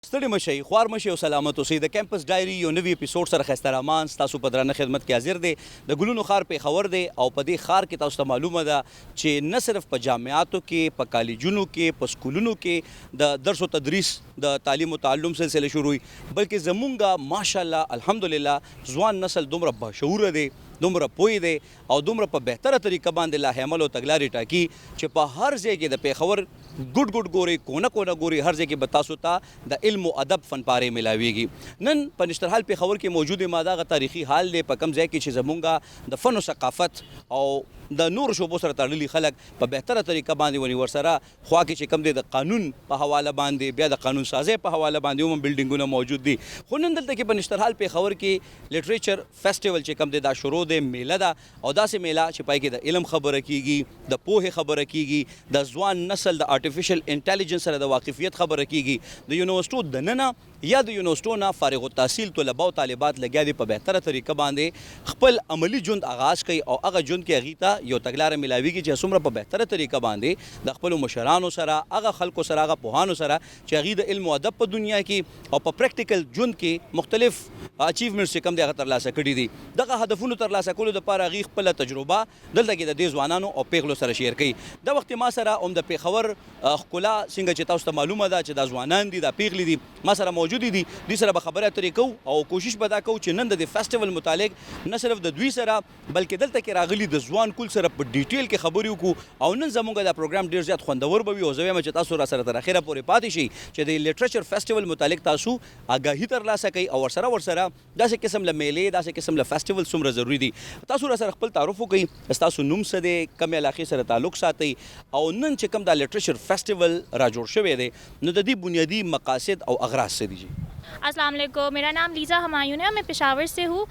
ستړي مشئ خوار مشئ او سلامت اوسئ د کیمپس ډایري یو نوي اپیسوډ سره ښایسته رحمان ستاسو په درانه خدمت کې حاضر دی د ګلونو ښار پېښور دی او په دې ښار کې تاسو ته معلومه ده چې نه صرف په جامعاتو کې په کالجونو کې په سکولونو کې د درس و تدریس د تعلیم و تعلم سلسله شروع وي بلکې زمونږ ماشاءالله الحمدلله ځوان نسل دومره باشعوره دی دومره پوه دی او دومره په بهتره طریقه باندې لاهې عمل او تګلارې ټاکي چې په هر ځای کې د پېښور ګډ ګوري کونه ګوري هر ځای کې به تاسو ته د علم او ادب فنپارې ملاویږي نن په نشترحال پېښور کې موجود ما دغه تاریخي حال دی په کوم ځای کې چې زمونږ د فن او ثقافت او د نور شعبو سره تړلي خلک په بهتره طریقه باندې ونی ورسره خوا کې چې کوم دی د قانون په حواله باندې بیا د قانون سازۍ په حواله باندې هم بلډینګونه موجود دي خو نن دلته کې په نشترحال پېښور کې لټریچر فیسټیول چې کوم دی دا شروع دی میله ده او داسې میله چې پای کې د علم خبره کیږي د پوهې خبره کیږي د ځوان نسل د آرټیفیشل انټیلیجنس سره د واقفیت خبره کیږي د یونیورسټو دننه یا د یونیورسټو نه فارغ التحصیل طلبه او طالبات لګیا دي په بهتره طریقه باندې خپل عملی ژوند آغاز کوي او هغه ژوند کې هغې ته یو تګلاره ملاویږي چې څومره په بهتره طریقه باندې د خپلو مشرانو سره هغه خلکو سره هغه پوهانو سره چې هغې د علم او ادب په دنیا کې او په پریکټیکل ژوند کې مختلف اچیومنټس چې کوم دی هغه ترلاسه کړي دي دغه هدفونو ترلاسه کولو دپاره هغې خپله تجربه دلته کې د دې ځوانانو او پیغلو سره شیر کوي دا وخت ما سره هم د پېښور ښکلا څنګه چې تاسو ته معلومه ده چې دا ځوانان دي دا پیغلې دي ما سره موجودې دي دوی سره به خبرې اترې کوو او کوشش به دا کوو چې نن د دې فیسټیول متعلق نه صرف د دوی سره بلکې دلته کې راغلي د ځوان کول سره په ډیټیل کې خبرې وکړو او نن زموږ دا پروګرام ډېر زیات خوندور به وي او زه وایم چې تاسو را سره تر اخره پورې پاتې شئ چې د لټریچر فیسټیول متعلق تاسو آګاهي ترلاسه کوئ او ورسره داسې قسم له میلې داسې قسم له فیسټیول څومره ضروري دي تاسو را سره خپل تعارف وکړئ ستاسو نوم څه دی کومې علاقې سره تعلق ساتئ او نن چې کوم دا لټریچر فیسټیول را جوړ شوی دی نو د دې بنیادی مقاصد او اغراض څه دي جی السلام علیکم میرا نام لیزا ہمایون ہے میں پشاور سے ہوں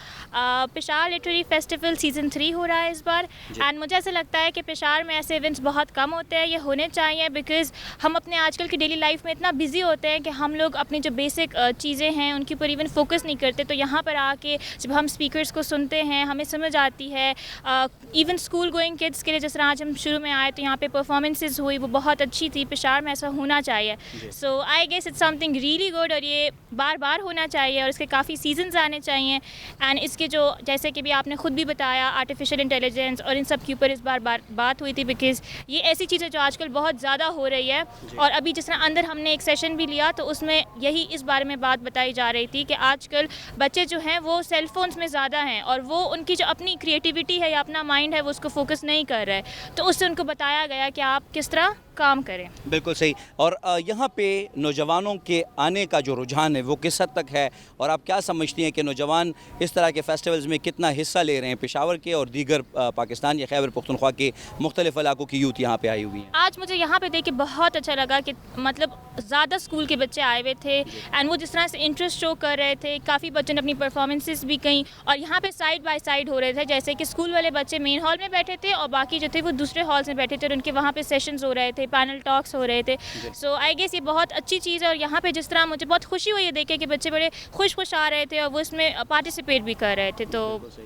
پشاور لٹریری فیسٹیول سیزن 3 ہو رہا ہے اس بار اینڈ مجھے ایسا لگتا ہے کہ پشاور میں ایسے ایونٹس بہت کم ہوتے ہیں یہ ہونے چاہیے بیکاز ہم اپنے آج کل کی ڈیلی لائف میں اتنا بزی ہوتے ہیں کہ ہم لوگ اپنی جو بیسک چیزیں ہیں ان کے اوپر ایون فوکس نہیں کرتے تو یہاں پر آ کے جب ہم اسپیکرس کو سنتے ہیں ہمیں سمجھ آتی ہے ایون اسکول گوئنگ کڈس کے لیے جس طرح آج ہم شروع میں آئے تو یہاں پہ پرفارمنسز ہوئی وہ بہت اچھی تھی پشاور میں ایسا ہونا چاہیے سو آئی گیس اٹس سم تھنگ ریئلی گڈ اور یہ بار بار ہونا چاہیے اور اس کے کافی سیزنز آنے چاہیے اینڈ اس کے جو جیسے کہ بھی آپ نے خود بھی بتایا آرٹیفیشیل انٹیلیجنس اور ان سب کے اوپر اس بار بات ہوئی تھی بیکاز یہ ایسی چیز ہے جو آج کل بہت زیادہ ہو رہی ہے اور ابھی جس طرح اندر ہم نے ایک سیشن بھی لیا تو اس میں یہی اس بارے میں بات بتائی جا رہی تھی کہ آج کل بچے جو ہیں وہ سیل فونس میں زیادہ ہیں اور وہ ان کی جو اپنی کریٹیوٹی ہے یا اپنا مائنڈ ہے وہ اس کو فوکس نہیں کر رہے تو اس سے ان کو بتایا گیا کہ آپ کس طرح کام کریں بالکل صحیح اور یہاں پہ نوجوانوں کے آنے کا جو رجحان ہے وہ کس حد تک ہے اور آپ کیا سمجھتی ہیں کہ نوجوان اس طرح کے فیسٹیولز میں کتنا حصہ لے رہے ہیں پشاور کے اور دیگر پاکستان یا خیبر پختونخوا کے مختلف علاقوں کی یوتھ یہاں پہ آئی ہوئی ہیں آج مجھے یہاں پہ دیکھ کے بہت اچھا لگا کہ مطلب زیادہ اسکول کے بچے آئے ہوئے تھے اینڈ وہ جس طرح سے انٹرسٹ شو کر رہے تھے کافی بچوں نے اپنی پرفارمنسز بھی کہیں اور یہاں پہ سائڈ بائی سائڈ ہو رہے تھے جیسے کہ اسکول والے بچے مین ہال میں بیٹھے تھے اور باقی جو تھے وہ دوسرے ہالس میں بیٹھے تھے اور ان کے وہاں پہ سیشنز ہو رہے تھے پینل ٹاکس ہو رہے تھے سو آئی گیس یہ بہت اچھی چیز ہے اور یہاں پہ جس طرح مجھے بہت خوشی ہوئی ہے دیکھے کہ بچے بڑے خوش آ رہے تھے اور وہ اس میں پارٹیسپیٹ بھی کر رہے تھے تو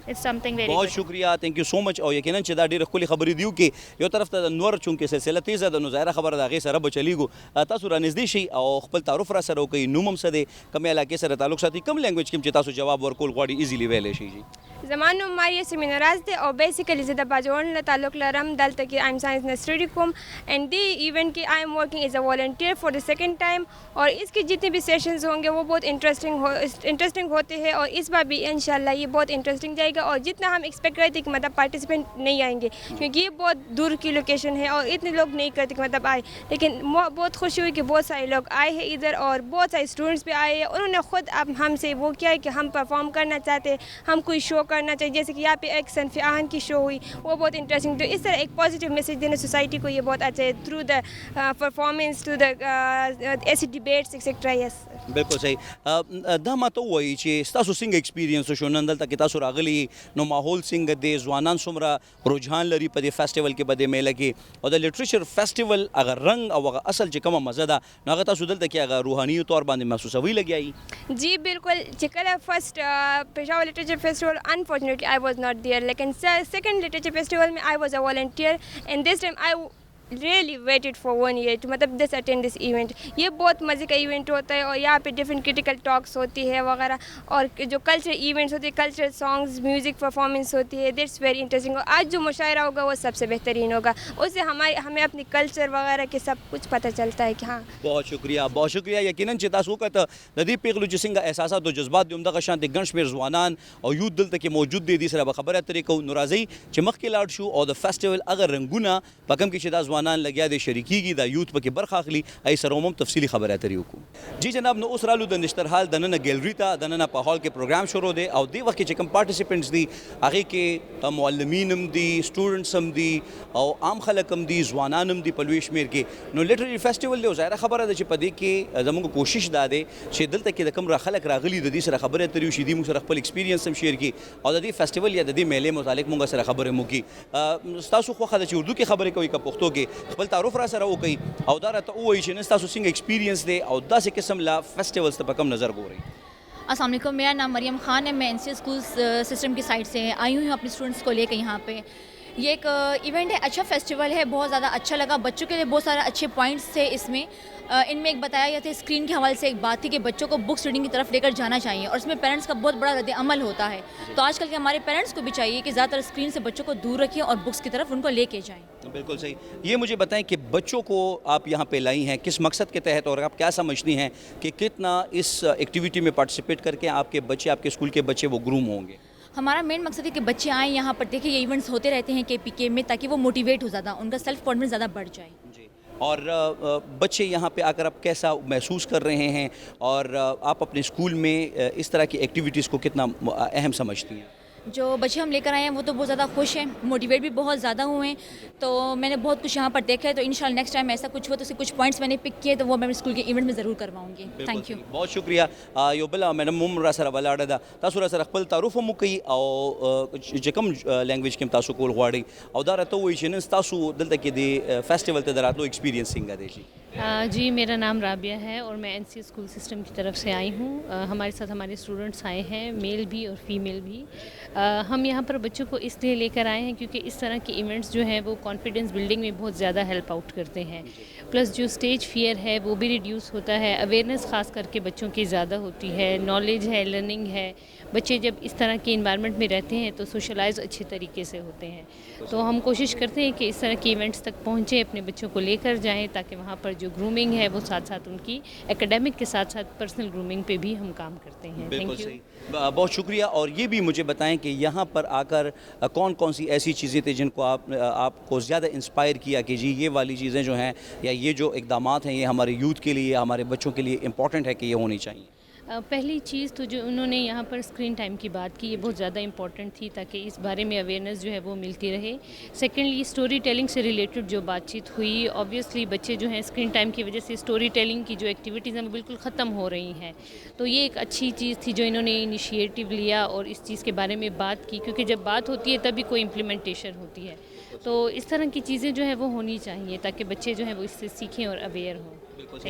اٹس سم تھنگ ویری بہت شکریہ تھینک یو سو مچ او یقینا چې دا ډېره ښکلې خبرې دي کې یو طرف ته د نور چونکې سلسله تیزه ده نو ظاهره خبره د هغې سره به چلیږو تاسو را نږدې شئ او خپل تعارف را سره وکړئ نوم هم څه دی کومې علاقې سره تعلق ساتي کوم لینګویج کې چې تاسو جواب ورکول غواړئ ایزیلی ویلی شئ جی زمان نوم ماریا سمین راز دی او بیسیکلی زه د باجوړ له تعلق لرم دلته کې آئم سائنس نرسری کوم اینڈ دی ایونٹ کی آئی ایم ورکنگ ایز اے والنٹیئر فار دا سیکنڈ ٹائم اور اس کے جتنے بھی سیشنز ہوں گے وہ بہت انٹرسٹنگ ہوتے ہیں اور اس بار بھی انشاءاللہ یہ بہت انٹرسٹنگ جائے گا اور جتنا ہم ایکسپیکٹ کرتے کہ مطلب پارٹیسپینٹ نہیں آئیں گے کیونکہ یہ بہت دور کی لوکیشن ہے اور اتنے لوگ نہیں کرتے کہ مطلب آئے لیکن بہت خوشی ہوئی کہ بہت سارے لوگ آئے ہیں ادھر اور بہت سارے اسٹوڈنٹس بھی آئے ہیں انہوں نے خود اب ہم سے وہ کیا ہے کہ ہم پرفارم کرنا چاہتے ہیں ہم کوئی شو کرنا چاہیے جیسے کہ یہاں پہ ایک صنف آہن کی شو ہوئی وہ بہت انٹرسٹنگ تو اس طرح ایک پازیٹیو میسیج دینا سوسائٹی کو یہ بہت اچھا ہے تھرو دا پرفارمنس ٹو دا ایسی ڈیبیٹس ایکسیکٹرا یس بالکل صحیح دا ماته ووایي چې ستاسو څنګه ایکسپیرینس شو نن دلته کې تاسو راغلي نو ماحول څنګه دی ځوانان څومره رجحان لري په دې فیسټیول کې په دې میله کې او د لټریچر فیسټیول هغه رنګ او هغه اصل چې کومه مزه ده نو هغه تاسو دلته کې هغه روحاني طور باندې محسوسوي لګیایي جی بالکل چې کله فرسٹ پشاور لٹریچر فیسٹیول انفارچونیٹلی آئی واز ناٹ دیئر لیکن سیکنڈ لٹریچر فیسٹیول میں آئی واز اے والنٹیئر اینڈ دس ٹائم آئی really waited for 1 year to मतलब this attend this event. ये बहुत मज़े का इवेंट होता है और यहाँ पे डिफरेंट क्रिटिकल टॉक्स होती है वगैरह, और जो कल्चरल इवेंट्स होते हैं, कल्चरल सॉन्ग्स, म्यूज़िक परफॉर्मेंस होती है, दैट्स वेरी इंटरेस्टिंग. और आज जो मुशायरा होगा वो सबसे बेहतरीन होगा, उससे हमें अपनी कल्चर वगैरह के सब कुछ पता चलता है कि हाँ. बहुत शुक्रिया यकीनन چې تاسو وکړه د دې پیغلو چې څنګه احساسات او جذبات د همدغه شان د ګڼ شمېر ځوانان او یوت دلته کې موجود دي سره به خبره اترې کوو. نو راځئ چې مخکې لاړ شو او د فیسټیول هغه رنګونه په کوم کې چې دا ځوانان لګیا دي شریکېږي، دا یوت پکې برخه اخلي، هغې سره هم تفصیلي خبره اترې وکړو. جی جناب، نو اوس رالو د نشترحال دننه ګیلري ته، دننه په هال کې پروګرام شروع دی او دې وخت کې چې کوم پارټیسپینټس دي هغې کې معلمین هم دي، سټوډنټس هم دي او عام خلک هم دي، ځوانان هم دي په لوی شمېر کې. نو لیټرري فیسټیول دی او ظاهره خبره ده چې په دې کې زموږ کوشش دا دی چې دلته کې د کوم خلک راغلي د دې سره خبرې اترې وشي، دوی موږ سره خپل ایکسپیرینس هم شیر کړي او د دې فیسټیول یا د دې میلې متعلق موږ سره خبرې مو کړي. ستاسو خوښه ده چې اردو کې خبرې کوئ که پښتو کې؟ خپل تعارف را سره وکړئ او دا راته ووایي چې نن ستاسو څنګه ایکسپیرینس دی او داسې قسم لا فیسټیولز ته په کوم نظر ګورئ؟ السلام علیکم، میرا نام مریم خان ہے. میں این سی اسکول سسٹم کی سائڈ سے آئی ہوں اپنے اسٹوڈنٹس کو لے کے یہاں پہ. یہ ایک ایونٹ ہے، اچھا فیسٹیول ہے، بہت زیادہ اچھا لگا. بچوں کے لیے بہت سارے اچھے پوائنٹس تھے اس میں. ان میں ایک بتایا گیا تھا اسکرین کے حوالے سے ایک بات تھی کہ بچوں کو بکس ریڈنگ کی طرف لے کر جانا چاہیے اور اس میں پیرنٹس کا بہت بڑا رد عمل ہوتا ہے. تو آج کل کے ہمارے پیرنٹس کو بھی چاہیے کہ زیادہ تر اسکرین سے بچوں کو دور رکھیں اور بکس کی طرف ان کو لے کے جائیں. بالکل صحیح. یہ مجھے بتائیں کہ بچوں کو آپ یہاں پہ لائی ہیں کس مقصد کے تحت اور آپ کیا سمجھتی ہیں کہ کتنا اس ایکٹیویٹی میں پارٹیسپیٹ کر کے آپ کے بچے، آپ کے اسکول کے بچے وہ گروم ہوں گے؟ ہمارا مین مقصد ہے کہ بچے آئیں یہاں پر، دیکھیں یہ ایونٹس ہوتے رہتے ہیں کے پی کے میں، تاکہ وہ موٹیویٹ ہو، زیادہ ان کا سیلف کانفیڈنس زیادہ بڑھ جائے. جی. اور بچے یہاں پہ آ کر آپ کیسا محسوس کر رہے ہیں اور آپ اپنے اسکول میں اس طرح کی ایکٹیویٹیز کو کتنا اہم سمجھتی ہیں؟ جو بچے ہم لے کر آئے ہیں وہ تو بہت زیادہ خوش ہیں، موٹیویٹ بھی بہت زیادہ ہوئے ہیں. تو میں نے بہت کچھ یہاں پر دیکھا ہے. تو انشاءاللہ نیکسٹ ٹائم ایسا کچھ ہو تو اس کے کچھ پوائنٹس میں نے پک کیے تو وہ میں اسکول کے ایونٹ میں ضرور کرواؤں گی. تھینک یو. بہت شکریہ. یو بل میڈم هم را سره ولاړه ده، تاسو را سره خپل تعارف هم وکړئ او چې کوم لینګویج کې تاسو کول غواړئ او دا راته ووایي چې نن تاسو دلته کې د فیسټیول ته د راتلو ایکسپیرینس څنګه دی؟ جی میرا نام رابعہ ہے اور میں این سی اسکول سسٹم کی طرف سے آئی ہوں. ہمارے ساتھ ہمارے اسٹوڈنٹس آئے ہیں، میل بھی اور فیمیل بھی. ہم یہاں پر بچوں کو اس لیے لے کر آئے ہیں کیونکہ اس طرح کے ایونٹس جو ہیں وہ کانفیڈنس بلڈنگ میں بہت زیادہ ہیلپ آؤٹ کرتے ہیں. پلس جو اسٹیج فیئر ہے وہ بھی ریڈیوس ہوتا ہے، اویئرنیس خاص کر کے بچوں کی زیادہ ہوتی ہے، نالج ہے، لرننگ ہے. بچے جب اس طرح کے انوائرمنٹ میں رہتے ہیں تو سوشلائز اچھے طریقے سے ہوتے ہیں. تو ہم کوشش کرتے ہیں کہ اس طرح کے ایونٹس تک پہنچیں، اپنے بچوں کو لے کر جائیں تاکہ وہاں پر جو گرومنگ ہے وہ ساتھ ساتھ ان کی اکیڈمک کے ساتھ ساتھ پرسنل گرومنگ پہ بھی ہم کام کرتے ہیں. بالکل صحیح. بہت شکریہ. اور یہ بھی مجھے بتائیں کہ یہاں پر آ کر کون کون سی ایسی چیزیں تھیں جن کو آپ کو زیادہ انسپائر کیا کہ جی یہ والی چیزیں جو ہیں یا یہ جو اقدامات ہیں یہ ہمارے یوتھ کے لیے، ہمارے بچوں کے لیے امپورٹنٹ ہے کہ یہ ہونی چاہیے؟ پہلی چیز تو جو انہوں نے یہاں پر اسکرین ٹائم کی بات کی، یہ بہت زیادہ امپورٹنٹ تھی تاکہ اس بارے میں اویئرنیس جو ہے وہ ملتی رہے. سیکنڈلی اسٹوری ٹیلنگ سے ریلیٹڈ جو بات چیت ہوئی، آبویسلی بچے جو ہیں اسکرین ٹائم کی وجہ سے اسٹوری ٹیلنگ کی جو ایکٹیویٹیز ہیں وہ بالکل ختم ہو رہی ہیں. تو یہ ایک اچھی چیز تھی جو انہوں نے انیشیٹو لیا اور اس چیز کے بارے میں بات کی، کیونکہ جب بات ہوتی ہے تبھی کوئی امپلیمنٹیشن ہوتی ہے. تو اس طرح کی چیزیں جو ہیں وہ ہونی چاہیے تاکہ بچے جو ہیں وہ اس سے سیکھیں اور اویئر ہوں.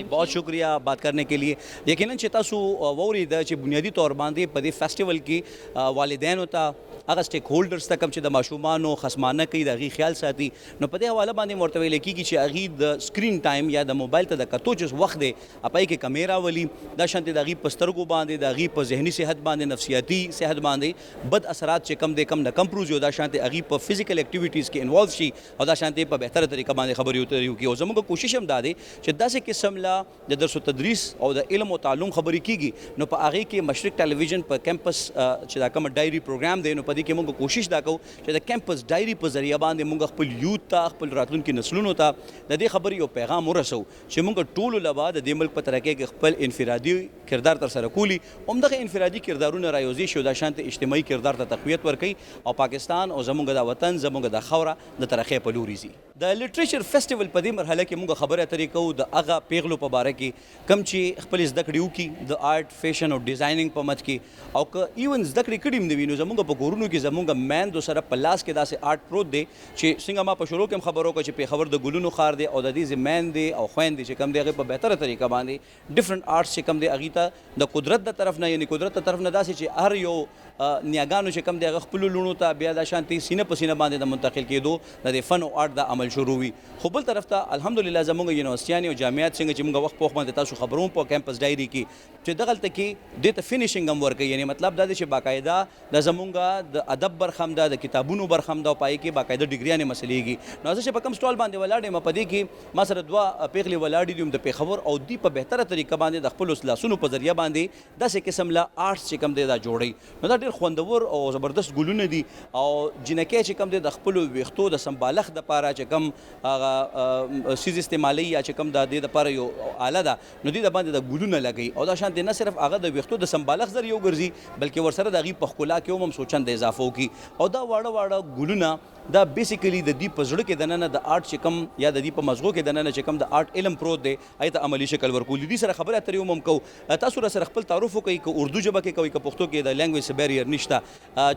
بہت شکریہ بات کرنے کے لیے. یقیناً چې تاسو واورېده چې بنیادي طور باندې په دې فیسټیول کې والدینو ته هغه سټیک هولډرز ته کوم چې د ماشومانو خصمانه کوي د هغې خیال ساتي، نو په دې حواله باندې ورته ویلی کېږي چې هغې د سکرین ټایم یا د موبایل ته د کتو چې وخت دی هغې کې کمې راولي، دا شانتې د هغې په سترګو باندې، د هغې په ذهني صحت باندې، نفسیاتي صحت باندې بد اثرات چې کم دی کم نه کم پروزي، او دا شانتې هغې په فزیکل ایکټیویټیز کې انوالو شي او دا شانتې په بهتره طریقه باندې خبرې اترې وکړي. او زموږ کوشش هم دا دی چې داسې قسم لا د درس و تدریس او د علم او تعلم خبرې کېږي، نو په هغې کې مشرق ټلویزیون په کیمپس چې دا کوم ډایري پروګرام دی نو په دې کې موږ کوشش دا کوو چې د کیمپس ډایري په ذریعه باندې موږ خپل یوت ته، خپل راتلونکي نسلونو ته د دې خبرې یو پیغام ورسوو چې موږ ټولو له به د دې ملک په ترقۍ کې خپل انفرادي کردار ترسره کولي، همدغه انفرادي کردارونه رایوځي شي او دا شانتې اجتماعي کردار ته تقویت ورکوي او پاکستان او زموږ د وطن، زموږ د خاوره د ترقۍ په لوري ځي. د لټریچر فیسټیول په دې مرحله کې موږ خبرې اترې کوو د هغه پیغلو په باره کې کوم چې خپل زده کړې وکړي د آرټ، فیشن او ډیزایننګ په مت کې، او که ایون زده کړې کړي هم نه وي نو زموږ په کورونو کې زموږ میندو سره په لاس کې داسې آرټ پروت دی چې څنګه ما په شروع کې هم خبر وکړه چې پېښور د ګلونو ښار دی او د دې میندې او خویندې چې کوم دی هغې په بهتره طریقه باندې ډفرنټ آرټس چې کوم دی هغې ته سره د قدرت د طرف نه یعنی قدرت د طرف نه داسې چې هر یو نیاګانو چې کم دی هغه خپلو لوڼو ته بیا د شانتي سینه په سینه باندې د منتقل کېدو د فن او آرټ د عمل شروع وي. خو بل طرف ته الحمدلله زموږ یونیورسټیانې او جامعات څنګه چې موږ وخت په وخت باندې تاسو خبروم په کیمپس ډایري کې چې دغلته کې دې ته فینیشنګ هم ورکوي، یعنی مطلب دا دی چې باقاعده د زموږ د ادب برخه هم ده، د کتابونو برخه هم ده او پای کې باقاعده ډیګریانې مسلېږي. نو زه چې په کوم سټال باندې ولاړ یم په دې کې ما سره دوه پیغلې ولاړې دي د پېښور او دوی په بهتره طریقه باندې د خپلو لاسونو په ذریعه باندې داسې قسم له آرټس چې کوم دی دا جوړوي. نو دا ډېر خوندور او زبردست ګلونه دي او جنکۍ چې کوم دی د خپلو ویښتو د سمبالښت دپاره چې کوم هغه څیز استعمالوي یا چې کوم د دې دپاره یو آله ده نو دوی د باندې د ګلونه لګوي او دا شانتې نه صرف هغه د ویښتو د سمبالښت ذریعه وګرځي بلکې ورسره د هغې په ښکلا کې هم څو چنده اضافه وکړي. او دا واړه واړه ګلونه دا بیسیکلی د دې په زړه کې دننه د آرټ چې کوم یا د دې په مزغو کې دننه چې کوم د آرټ علم پروت دی هغې ته عملي شکل ورکول. دې سره خبرې اترې هم کوو. تاسو را سره خپل تعارف وکړئ که اردو ژبه کې کوئ که پښتو کې د لینګویج څه بیریر نشته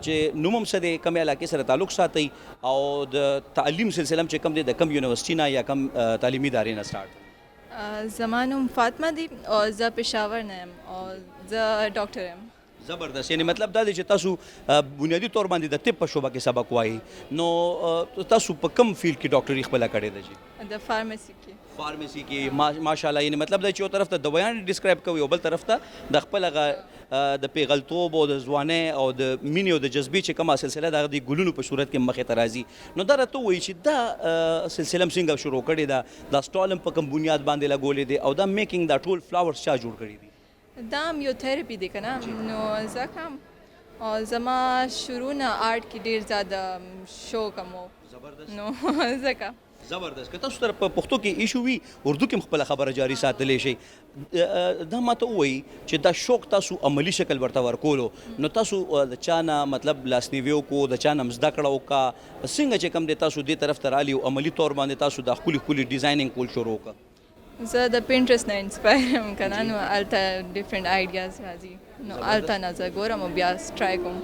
چې نوم هم څه دی کومې علاقې سره تعلق ساتئ او د تعلیم سلسله چې کوم دی د کوم یونیورسټي نه یا کوم تعلیمي ادارې نه سټارټ. زما نوم فاطمه دی او زه پېښور نه یم او زه ډاکټر یم. زبردست، یعنی مطلب دا دی چې تاسو بنیادي طور باندې د طب په شعبه کې سبق وایي نو تاسو په کوم فیلډ کې ډاکټري خپله کړې ده؟ جی د فارمسي کې. فارمسي کې ماشاءالله، یعنی مطلب دا چې یو طرف ته دوایان ډسکرایب کوي او بل طرف ته د خپل هغه د پیغلتوب او د ځوانۍ او د مینې او د جذبې چې کومه سلسله د هغه د ګلونو په صورت کې مخې ته راځي. نو دا راته ووایي چې دا سلسله هم څنګه شروع کړې ده، دا سټال هم په کوم بنیاد باندې لګولې دی او دا میکینګ دا ټول فلاورز چا جوړ کړي دي؟ دا هم یو تھراپي دی که نه. نو ځکه او زما شروع نه آرټ کې ډېر زیاده شوق هم و نو ځکه زبردست. که تاسو سره په پښتو کې ایشو وي اردو کې هم خپله خبره جاري ساتلی شئ. دا ماته ووایي چې دا شوق تاسو عملي شکل ورته ورکولو نو تاسو د چا نه مطلب لاسنیوي وکړو، د چا نه زده کړه وکړه، څنګه چې کوم دی تاسو دې طرف ته رالي او عملي طور باندې تاسو دا ښکلي ښکلي ډیزاینینګ کول شروع وکړه؟ زه د پینټرسټ نه انسپایر یم که نه نو هلته ډفرنټ آیډیاز راځي نو هلته نه زه ګورم او بیا ټرای کوم.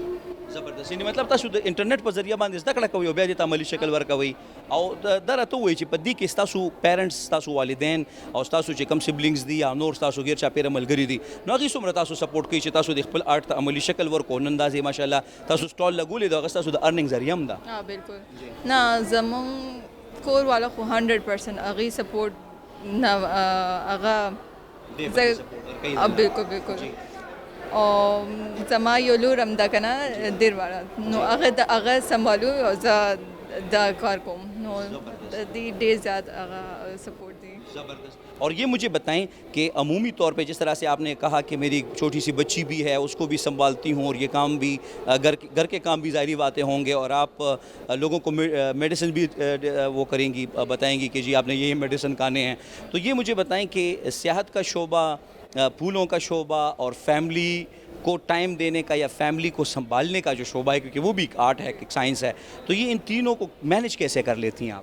زبردست، یعنی مطلب تاسو د انټرنیټ په ذریعه باندې زده کړه کوئ او بیا دې ته عملي شکل ورکوئ. او دا راته ووایي چې په دې کې ستاسو پیرنټس، ستاسو والدین او ستاسو چې کوم سبلینګز دي یا نور ستاسو غیر چاپېره ملګري دي نو هغوی څومره تاسو سپورټ کوي چې تاسو د خپل آرټ ته عملي شکل ورکړو؟ نن داسې ماشاءالله تاسو سټال لګولې ده، هغه ستاسو د ارننګ ذریعه هم ده. بالکل نه، زموږ کور والا خو 100% هغوی سپورټ نه هغه بالکل بالکل. او زما یو لور هم ده که نه ډېر واړه نو هغه سنبھالو او زه دا کار کوم نو دې ډېر زیات هغه سپورٹ دی. زبردست. اور یہ مجھے بتائیں کہ عمومی طور پہ جس طرح سے آپ نے کہا کہ میری چھوٹی سی بچی بھی ہے اس کو بھی سنبھالتی ہوں اور یہ کام بھی گھر کے کام بھی ظاہری باتیں ہوں گے اور آپ لوگوں کو میڈیسن بھی وہ کریں گی، بتائیں گی کہ جی آپ نے یہ میڈیسن کھانے ہیں، تو یہ مجھے بتائیں کہ صحت کا شعبہ، پھولوں کا شعبہ اور فیملی کو ٹائم دینے کا یا فیملی کو سنبھالنے کا جو شعبہ ہے کیونکہ وہ بھی ایک آرٹ ہے، ایک سائنس ہے، تو یہ ان تینوں کو مینیج کیسے کر لیتی ہیں آپ؟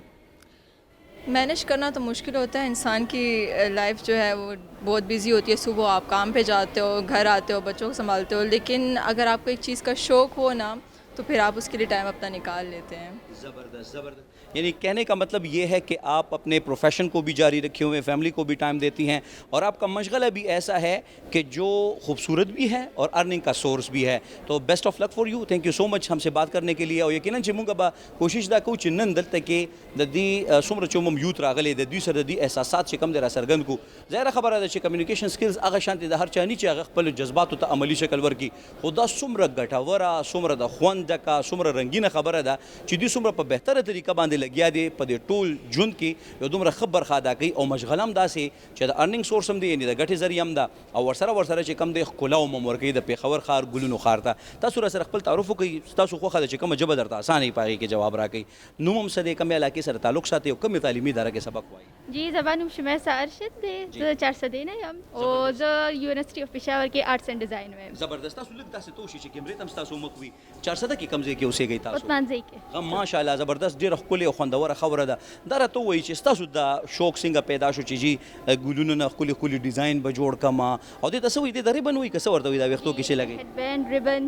مینیج کرنا تو مشکل ہوتا ہے، انسان کی لائف جو ہے وہ بہت بیزی ہوتی ہے. صبح آپ کام پہ جاتے ہو، گھر آتے ہو، بچوں کو سنبھالتے ہو، لیکن اگر آپ کو ایک چیز کا شوق ہو نا تو پھر آپ اس کے لیے ٹائم اپنا نکال لیتے ہیں. زبردست زبردست. یعنی کہنے کا مطلب یہ ہے کہ آپ اپنے پروفیشن کو بھی جاری رکھے ہوئے، فیملی کو بھی ٹائم دیتی ہیں اور آپ کا مشغلہ بھی ایسا ہے کہ جو خوبصورت بھی ہے اور ارننگ کا سورس بھی ہے. تو بیسٹ آف لک فار یو، تھینک یو سو مچ ہم سے بات کرنے کے لیے. او یقیناً چې موږ به کوشش دا کوو چې نن دلته کې د دې څومره چې موږ یوت راغلی د دوی سره د دې احساسات چې کوم دی را څرګند کړو. ظاهره خبره ده چې کمیونیکیشن سکلز هغه شانتې د هر چا نه چې هغه خپلو جذباتو ته عملي شکل ورکړي، خو دا څومره ګټوره، څومره د خوند ډکه، څومره رنګینه خبره ده چې دوی څومره په بهتره طریقه باندې لګیا دي په دې ټول ژوند کې یو دومره ښه برخه ادا کوي او مشغله هم داسې چې د ارننګ سورس هم دی، یعنې د ګټې ذریعه هم ده او ورسره چې کوم دی ښکلا هم ورکوي د پېښور ښار ګلونو ښار ته. تاسو را سره خپل تعارف وکړئ، ستاسو خوښه ده چې کومه ژبه درته اسانه وي په هغې کې جواب راکوئ. نوم هم څه دی، کومې علاقې سره تعلق ساتئ او کومې تعلیمي اداره کې سبق وایي؟ جی زبان نوم شمیسا ارشد دی، زه 400 نه یم او زه یونیورسټي اف پېښور کې آرټس اینډ ډیزاین ویم. زبردست. تاسو لږ داسې توشي چې کیمرې ته هم ستاسو مخ وي. 400 کې کوم ځای کې اوسېږئ تاسو؟ عثمانزی کې. ماشاءالله زبردست، ډېره ښکلې او خوندوره خبره ده. دا راته ووایي چې ستاسو دا شوق څنګه پیدا شو چې جي ګلونو نه ښکلي ښکلي ډیزاین به جوړ کړم او دې ته څه وایي؟ دې ته ریبن وایي که څه ورته وایي دا ویښتو کې چې لګوي؟ هیډ بینډ، ریبن،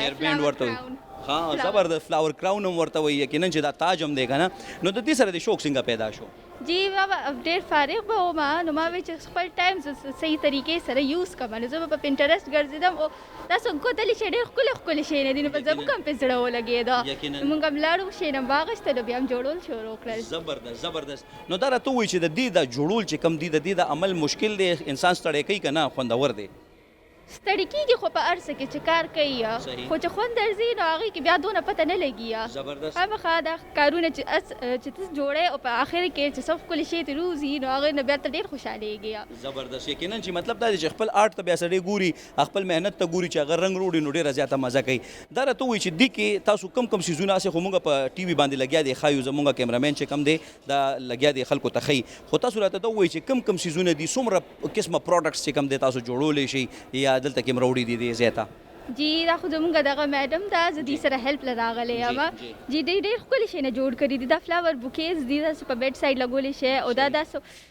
هیر بینډ ورته وایي. ها زبردست فلاور کراون هم ورته وایي یقینا چې دا تاج هم دی که نه. نو د دې سره د شوق څنګه پیدا شو؟ جی بابا ډېر فارغ به وم نو ما وی چې خپل ټایم صحیح طریقې سره یوز کړم. نو زه په پینټرسټ ګرځېدم او تاسو کوتلې شي ډېر ښکلې شی نه دي نو په زموږ هم پې زړه ولګېده. مونږ هم لاړو شی نه واغېسته نو بیا هم جوړول شروع کړل. زبردست. نو دا راته ووایي چې د دې د جوړول چې کوم دي د دې د عمل مشکل دی انسان ستړی کوي که نه خوندور دی؟ ستړي کېږي خو په هر څه کې چې کار کوي خو چې خوند درځي نو هغې کې بیا دونه پته نه لګي. زبردست. خامخا دا کارونه چې ته جوړی او په آخر کې چې سب ښکلي شی ته روزي نو هغې نه بیا ته ډېر خوشحالېږي. زبردست. یقینا چې مطلب دا دی چې خپل آرټ ته بیا سړی ګوري خپل محنت ته ګوري چې هغه رنګ وروړي نو ډېره زیاته مزه کوي. دا راته ووایي چې دې کې تاسو کم کم څیزونه هسې خو موږ په ټي وي باندې لګیا دی ښایو زموږ کیمرامین چې کم دی دا لګیا دی خلکو ته ښیي خو تاسو راته دا ووایي چې کم کم څیزونه دي څومره قسمه پروډکټس چې کم دی تاسو جوړولی شي یا دلته کې مروړي دي زیاته؟ جی دا خو زمونږ دغه میډم ده زه دې سره هیلپ له راغلی یم. جی دوی ډېر ښکلي شی نه جوړ کړي دي. دا فلاور بوکیز دي داسې په بیډ سایډ لګولی شی او دا داسې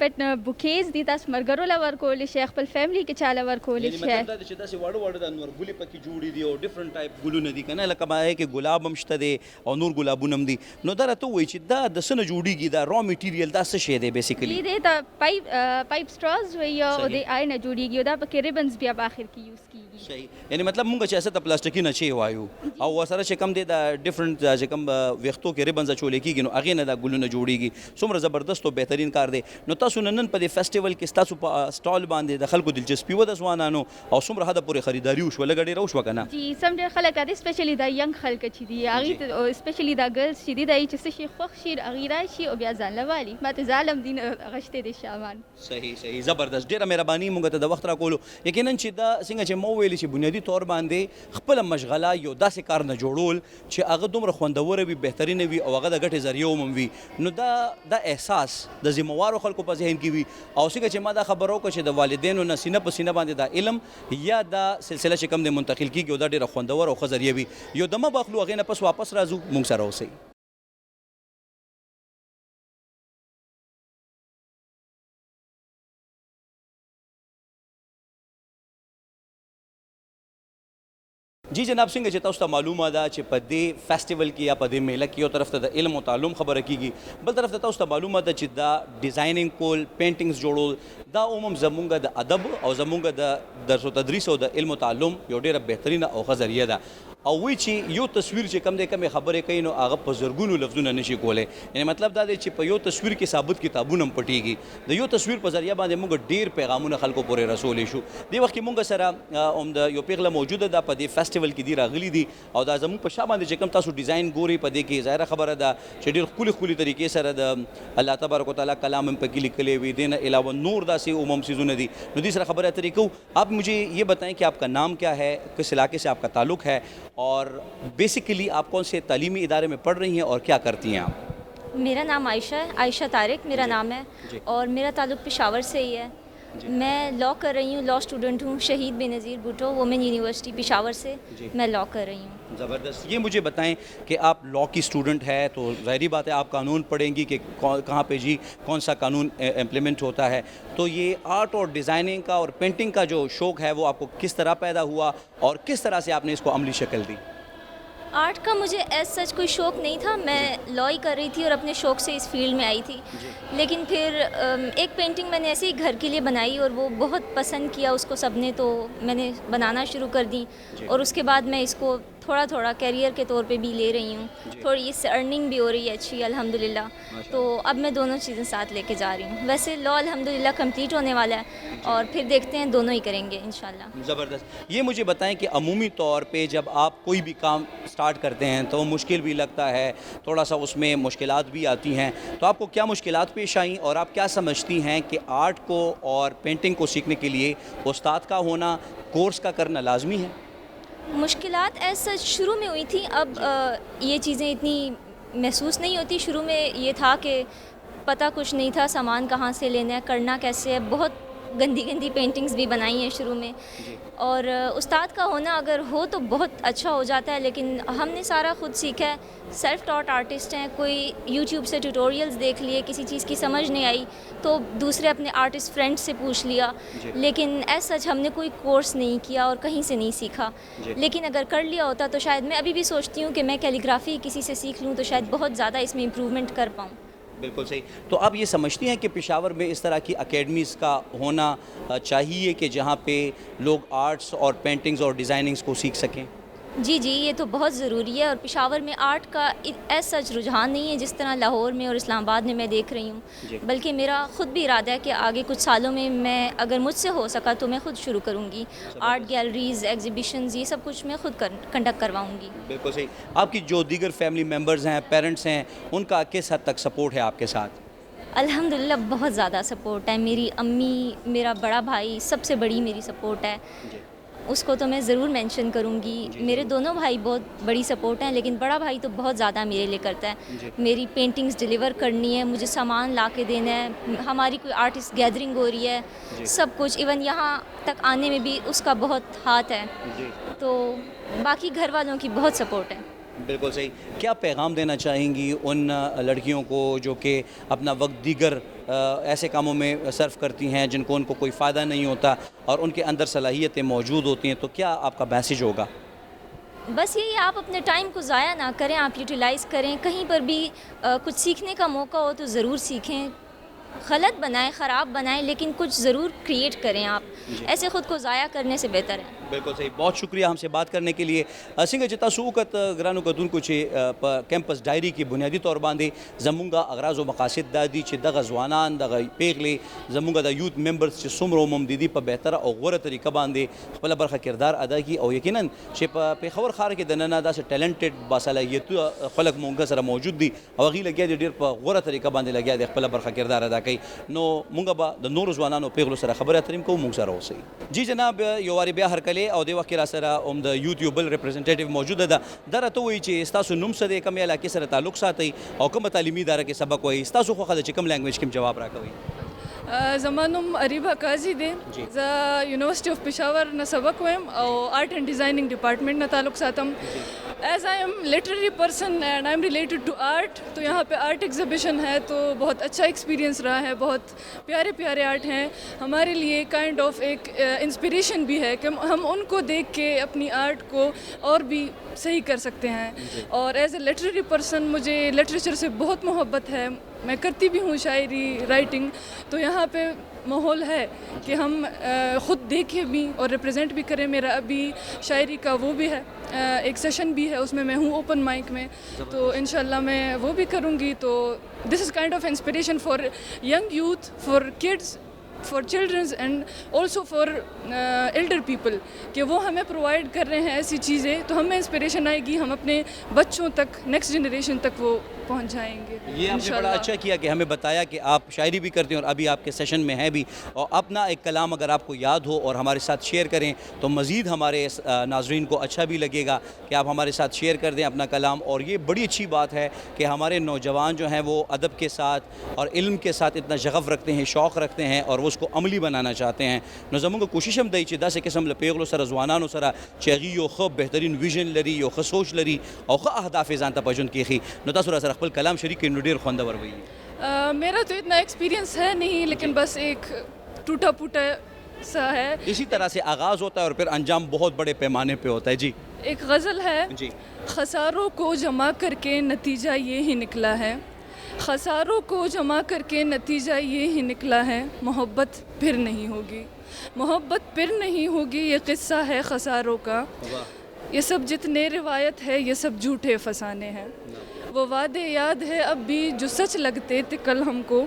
پټ بوکیز دي تاسو ملګرو له ورکولی شی خپل فیملی کې چاله ورکولی شی. مطلب دا دی چې داسې واړه واړه د انور ګلې پکې جوړې دي او ډفرنټ ټایپ ګلونه دي که نه لکه ما کې ګلاب هم شته دی او نور ګلابونه هم دي. نو دا راته ووایي چې دا د څه نه جوړېږي دا را میټیریل دا څه شی دی بیسیکلي؟ دې ته پایپ سټراز وایي او د آی نه جوړېږي او دا پکې ریبنز بیا په آخر کې یوز کېږي. صحیح. یعنی مطلب مونږ چې اسه ته پلاستیکي نچې وایو او ورسره چې کم دی د ډفرنټ چې کم ویښتو کې ریبنز اچولی کېږي نو هغې نه دا ګلونه جوړېږي. څومره زبردست او بهترین کار دی. نو تاسو نن په دې فیسټیول کې ستاسو په سټال باندې د خلکو دلچسپي وه د ځوانانو او څومره حده پورې خریداري وشوه لږه ډېره وشوه که نه؟ جی سم ډېر خلک دي سپیشلی دا ینګ خلک چې دي هغې ته سپیشلی دا ګرلز چې دي دا چې څه شي خوښ شي هغې راشي او بیا ځان له والي ما ته ظالم دي غشتی دی شامان. صحیح زبردست. ډېره مهرباني مونږ ته د وخت راکولو. یقینا چې دا څنګه چې ما وویلې چې بنیادي طور باندې خپله مشغله یو داسې کار نه جوړول چې هغه دومره خوندوره وي بهترینه وي او هغه د ګټې ذریعه هم وي نو دا احساس د ذمهوارو خلکو په ذهن کې وي. او څنګه چې ما دا خبر وکړه چې د والدینو نه سینه په سینه باندې دا علم یا دا سلسله چې کوم دی منتقل کېږي او دا ډېره خوندور او ښه ذریعه وي. یو دمه باخلو هغې نه پس واپس راځو مونږ سره اوسئ. جی جناب څنګه چې تاسو ته معلومه ده چې په دې فیسټیول کې یا په دې میله کې یو طرف ته د علم او تعلم خبره کېږي بل طرف ته تاسو ته معلومه ده چې دا ډیزاینینګ کول پینټینګز جوړول دا عموم زمونږ د ادب او زمونږ د درس او تدریس او د علم او تعلم یو ډېره بهترینه او ښه ذریعه ده. او وی چې یو تصویر چې کم دی کمې خبرې کوي نو هغه په زرګونو لفظونه نشي کولی. یعنی مطلب دا دی چې په یو تصویر کې ثابت کتابونه هم پټېږي. د یو تصویر په ذریعه باندې موږ ډېر پیغامونه خلکو پورې رسولی شو. دې وخت کې موږ سره هم د یو پیغله موجوده ده په دې فیسټیول کې دي راغلي دي او دا زموږ په شا باندې چې کوم تاسو ډیزاین ګورئ په دې کې ظاهره خبره ده چې ډېر ښکلي طریقې سره د الله تبارک وتعالی کلام هم پکې لیکلی وي. دې نه علاوه نور داسې عموم چیزونه دي. نو دې سره خبرې اترې کوو. آپ مجھے یہ بتائیں کہ آپ کا نام کیا ہے کس علاقے سے آپ کا تعلق ہے اور بیسیکلی آپ کون سے تعلیمی ادارے میں پڑھ رہی ہیں اور کیا کرتی ہیں آپ؟ میرا نام عائشہ ہے عائشہ طارق میرا نام ہے اور میرا تعلق پشاور سے ہی ہے. میں لاء کر رہی ہوں لاء اسٹوڈنٹ ہوں شہید بے نظیر بھٹو وومن یونیورسٹی پشاور سے میں لاء کر رہی ہوں. زبردست. یہ مجھے بتائیں کہ آپ لاء کی اسٹوڈنٹ ہے تو ظاہری بات ہے آپ قانون پڑھیں گی کہ کہاں پہ جی کون سا قانون امپلیمنٹ ہوتا ہے. تو یہ آرٹ اور ڈیزائننگ کا اور پینٹنگ کا جو شوق ہے وہ آپ کو کس طرح پیدا ہوا اور کس طرح سے آپ نے اس کو عملی شکل دی؟ آرٹ کا مجھے ایز سچ کوئی شوق نہیں تھا. میں لاء ہی کر رہی تھی اور اپنے شوق سے اس فیلڈ میں آئی تھی. لیکن پھر ایک پینٹنگ میں نے ایسے ہی گھر کے لیے بنائی اور وہ بہت پسند کیا اس کو سب نے تو میں نے بنانا شروع کر دی اور اس کے بعد میں اس کو تھوڑا تھوڑا کیریئر کے طور پہ بھی لے رہی ہوں. تھوڑی اس سے ارننگ بھی ہو رہی ہے اچھی الحمدللہ. تو اب میں دونوں چیزیں ساتھ لے کے جا رہی ہوں. ویسے لاء الحمدللہ کمپلیٹ ہونے والا ہے اور پھر دیکھتے ہیں دونوں ہی کریں گے انشاءاللہ. زبردست. یہ مجھے بتائیں کہ عمومی طور پہ جب آپ کوئی بھی کام سٹارٹ کرتے ہیں تو مشکل بھی لگتا ہے تھوڑا سا اس میں مشکلات بھی آتی ہیں تو آپ کو کیا مشکلات پیش آئیں اور آپ کیا سمجھتی ہیں کہ آرٹ کو اور پینٹنگ کو سیکھنے کے لیے استاد کا ہونا کورس کا کرنا لازمی ہے؟ مشکلات ایسا شروع میں ہوئی تھیں. اب یہ چیزیں اتنی محسوس نہیں ہوتی. شروع میں یہ تھا کہ پتہ کچھ نہیں تھا سامان کہاں سے لینا ہے کرنا کیسے ہے. بہت گندی گندی پینٹنگز بھی بنائی ہیں شروع میں. اور استاد کا ہونا اگر ہو تو بہت اچھا ہو جاتا ہے, لیکن ہم نے سارا خود سیکھا ہے. سیلف ٹاٹ آرٹسٹ ہیں, کوئی یوٹیوب سے ٹیوٹوریلز دیکھ لیے, کسی چیز کی سمجھ نہیں آئی تو دوسرے اپنے آرٹسٹ فرینڈ سے پوچھ لیا, لیکن ایز سچ ہم نے کوئی کورس نہیں کیا اور کہیں سے نہیں سیکھا. لیکن اگر کر لیا ہوتا تو شاید, میں ابھی بھی سوچتی ہوں کہ میں کیلیگرافی کسی سے سیکھ لوں تو شاید بہت زیادہ اس میں امپرومنٹ کر پاؤں. بالکل صحیح. تو آپ یہ سمجھتی ہیں کہ پشاور میں اس طرح کی اکیڈمیز کا ہونا چاہیے کہ جہاں پہ لوگ آرٹس اور پینٹنگز اور ڈیزائننگز کو سیکھ سکیں؟ جی یہ تو بہت ضروری ہے, اور پشاور میں آرٹ کا ایز سچ رجحان نہیں ہے جس طرح لاہور میں اور اسلام آباد میں دیکھ رہی ہوں. بلکہ میرا خود بھی ارادہ ہے کہ آگے کچھ سالوں میں اگر مجھ سے ہو سکا تو میں خود شروع کروں گی. آرٹ گیلریز, ایگزیبیشنز, یہ سب کچھ میں خود کنڈکٹ کرواؤں گی. بالکل صحیح. آپ کی جو دیگر فیملی ممبرز ہیں, پیرنٹس ہیں, ان کا کس حد تک سپورٹ ہے آپ کے ساتھ؟ الحمدللہ بہت زیادہ سپورٹ ہے. میری امی, میرا بڑا بھائی سب سے بڑی میری سپورٹ ہے. اس کو تو میں ضرور مینشن کروں گی. میرے دونوں بھائی بہت بڑی سپورٹ ہیں, لیکن بڑا بھائی تو بہت زیادہ میرے لیے کرتا ہے. میری پینٹنگز ڈیلیور کرنی ہے, مجھے سامان لا کے دینا ہے, ہماری کوئی آرٹسٹ گیدرنگ ہو رہی ہے, سب کچھ. ایون یہاں تک آنے میں بھی اس کا بہت ہاتھ ہے. تو باقی گھر والوں کی بہت سپورٹ ہے. بالکل صحیح. کیا پیغام دینا چاہیں گی ان لڑکیوں کو جو کہ اپنا وقت دیگر ایسے کاموں میں صرف کرتی ہیں جن کو ان کو کوئی فائدہ نہیں ہوتا اور ان کے اندر صلاحیتیں موجود ہوتی ہیں, تو کیا آپ کا میسیج ہوگا؟ بس یہی, آپ اپنے ٹائم کو ضائع نہ کریں, آپ یوٹیلائز کریں. کہیں پر بھی کچھ سیکھنے کا موقع ہو تو ضرور سیکھیں. غلط بنائیں, خراب بنائیں, لیکن کچھ ضرور کریٹ کریں. آپ ایسے خود کو ضائع کرنے سے بہتر ہے. بالکل صحیح. بہت شکریہ ہم سے بات کرنے کے لیے. سنگھ جتا سوکت گرانو کدون کو کیمپس ڈائری کی بنیادی طور باندې زمونږه اغراض او مقاصد دا دي چې دغه ځوانان دغه پیغلې زمونږه د یوت ممبرز چې څومره عموم دي په بهتره او غوره طریقه باندې خپل برخه کردار ادا کړي, او یقینا چې په پیښور ښار کې د نن داسې ټیلنټډ باصلاحیتو خلک مونږ سره موجود دي او هغوی لګیا دي ډېر په غوره طریقه باندې لګیا دي خپل برخه کردار ادا کوي. نو مونږ به د نورو ځوانانو پیغلو سره خبرې اترې کوو, مونږ سره اوسئ. جی جناب, یو وارې بیا هرکلی او د وخت کې را سره هم د یوټیوب بل ریپرزنټیټیو موجوده ده. دا راته وایي چې ستاسو نوم څه دی, کومې علاقې سره تعلق ساتئ او کومه تعلیمي اداره کې سبق وایي, ستاسو خوښه ده چې کوم لینګویج کې جواب راکوئ؟ زما نوم اریبا قاضي دی. زه یونیورسٹی آف پشاور نه سبق وایم او آرٹ اینڈ ڈیزائننگ ڈپارٹمنٹ نه تعلق ساتم. ایز آئی ایم لٹریری پرسن اینڈ آئی ایم ریلیٹڈ ٹو آرٹ, تو یہاں پہ آرٹ ایگزیبیشن ہے تو بہت اچھا ایکسپیرینس رہا ہے. بہت پیارے پیارے آرٹ ہیں ہمارے لیے, کائنڈ آف ایک انسپریشن بھی ہے کہ ہم ان کو دیکھ کے اپنی آرٹ کو اور بھی صحیح کر سکتے ہیں. اور ایز اے لٹریری پرسن مجھے لٹریچر سے بہت محبت ہے, میں کرتی بھی ہوں شاعری, رائٹنگ. تو یہاں پہ ماحول ہے کہ ہم خود دیکھیں بھی اور ریپرزینٹ بھی کریں. میرا ابھی شاعری کا وہ بھی ہے, ایک سیشن بھی ہے, اس میں ہوں اوپن مائک میں, تو انشاءاللہ میں وہ بھی کروں گی. تو دس از کائنڈ آف انسپریشن فار ینگ یوتھ, فار کڈس, فار چلڈرنز اینڈ آلسو فار ایلڈر پیپل, کہ وہ ہمیں پرووائڈ کر رہے ہیں ایسی چیزیں, تو ہمیں انسپریشن آئے گی, ہم اپنے بچوں تک, نیکسٹ جنریشن تک وہ پہنچ جائیں گے. یہ آپ نے بڑا اچھا کیا کہ ہمیں بتایا کہ آپ شاعری بھی کرتے ہیں اور ابھی آپ کے سیشن میں ہیں بھی, اور اپنا ایک کلام اگر آپ کو یاد ہو اور ہمارے ساتھ شیئر کریں تو مزید ہمارے ناظرین کو اچھا بھی لگے گا کہ آپ ہمارے ساتھ شیئر کر دیں اپنا کلام. اور یہ بڑی اچھی بات ہے کہ ہمارے نوجوان جو ہیں وہ ادب کے ساتھ اور علم کے ساتھ اتنا شغف رکھتے ہیں, شوق رکھتے ہیں, اور وہ اس کو عملی بنانا چاہتے ہیں. نو زموږ کوشش هم دی چې داسې قسم له پیغلو سره, ځوانانو سره چې هغوی یو ښه بهترین ویژن لري, یو ښه سوچ لري او ښه اهداف یې ځان ته په ژوند کې ایښي, نو تاسو را سره خپل کلام شریک کړئ نو ډېر خوندور وي. میرا تو اتنا ایکسپیرینس ہے نہیں, لیکن بس ایک ٹوٹا پھوٹا سا ہے. اسی طرح سے آغاز ہوتا ہے اور پھر انجام بہت بڑے پیمانے پہ ہوتا ہے. جی ایک غزل ہے, جی. خساروں کو جمع کر کے نتیجہ یہ ہی نکلا ہے, خساروں کو جمع کر کے نتیجہ یہ ہی نکلا ہے, محبت پھر نہیں ہوگی, محبت پھر نہیں ہوگی, یہ قصہ ہے خساروں کا, یہ سب جتنے روایت ہے یہ سب جھوٹے فسانے ہیں. وہ وعدے یاد ہے اب بھی جو سچ لگتے تھے کل ہم کو,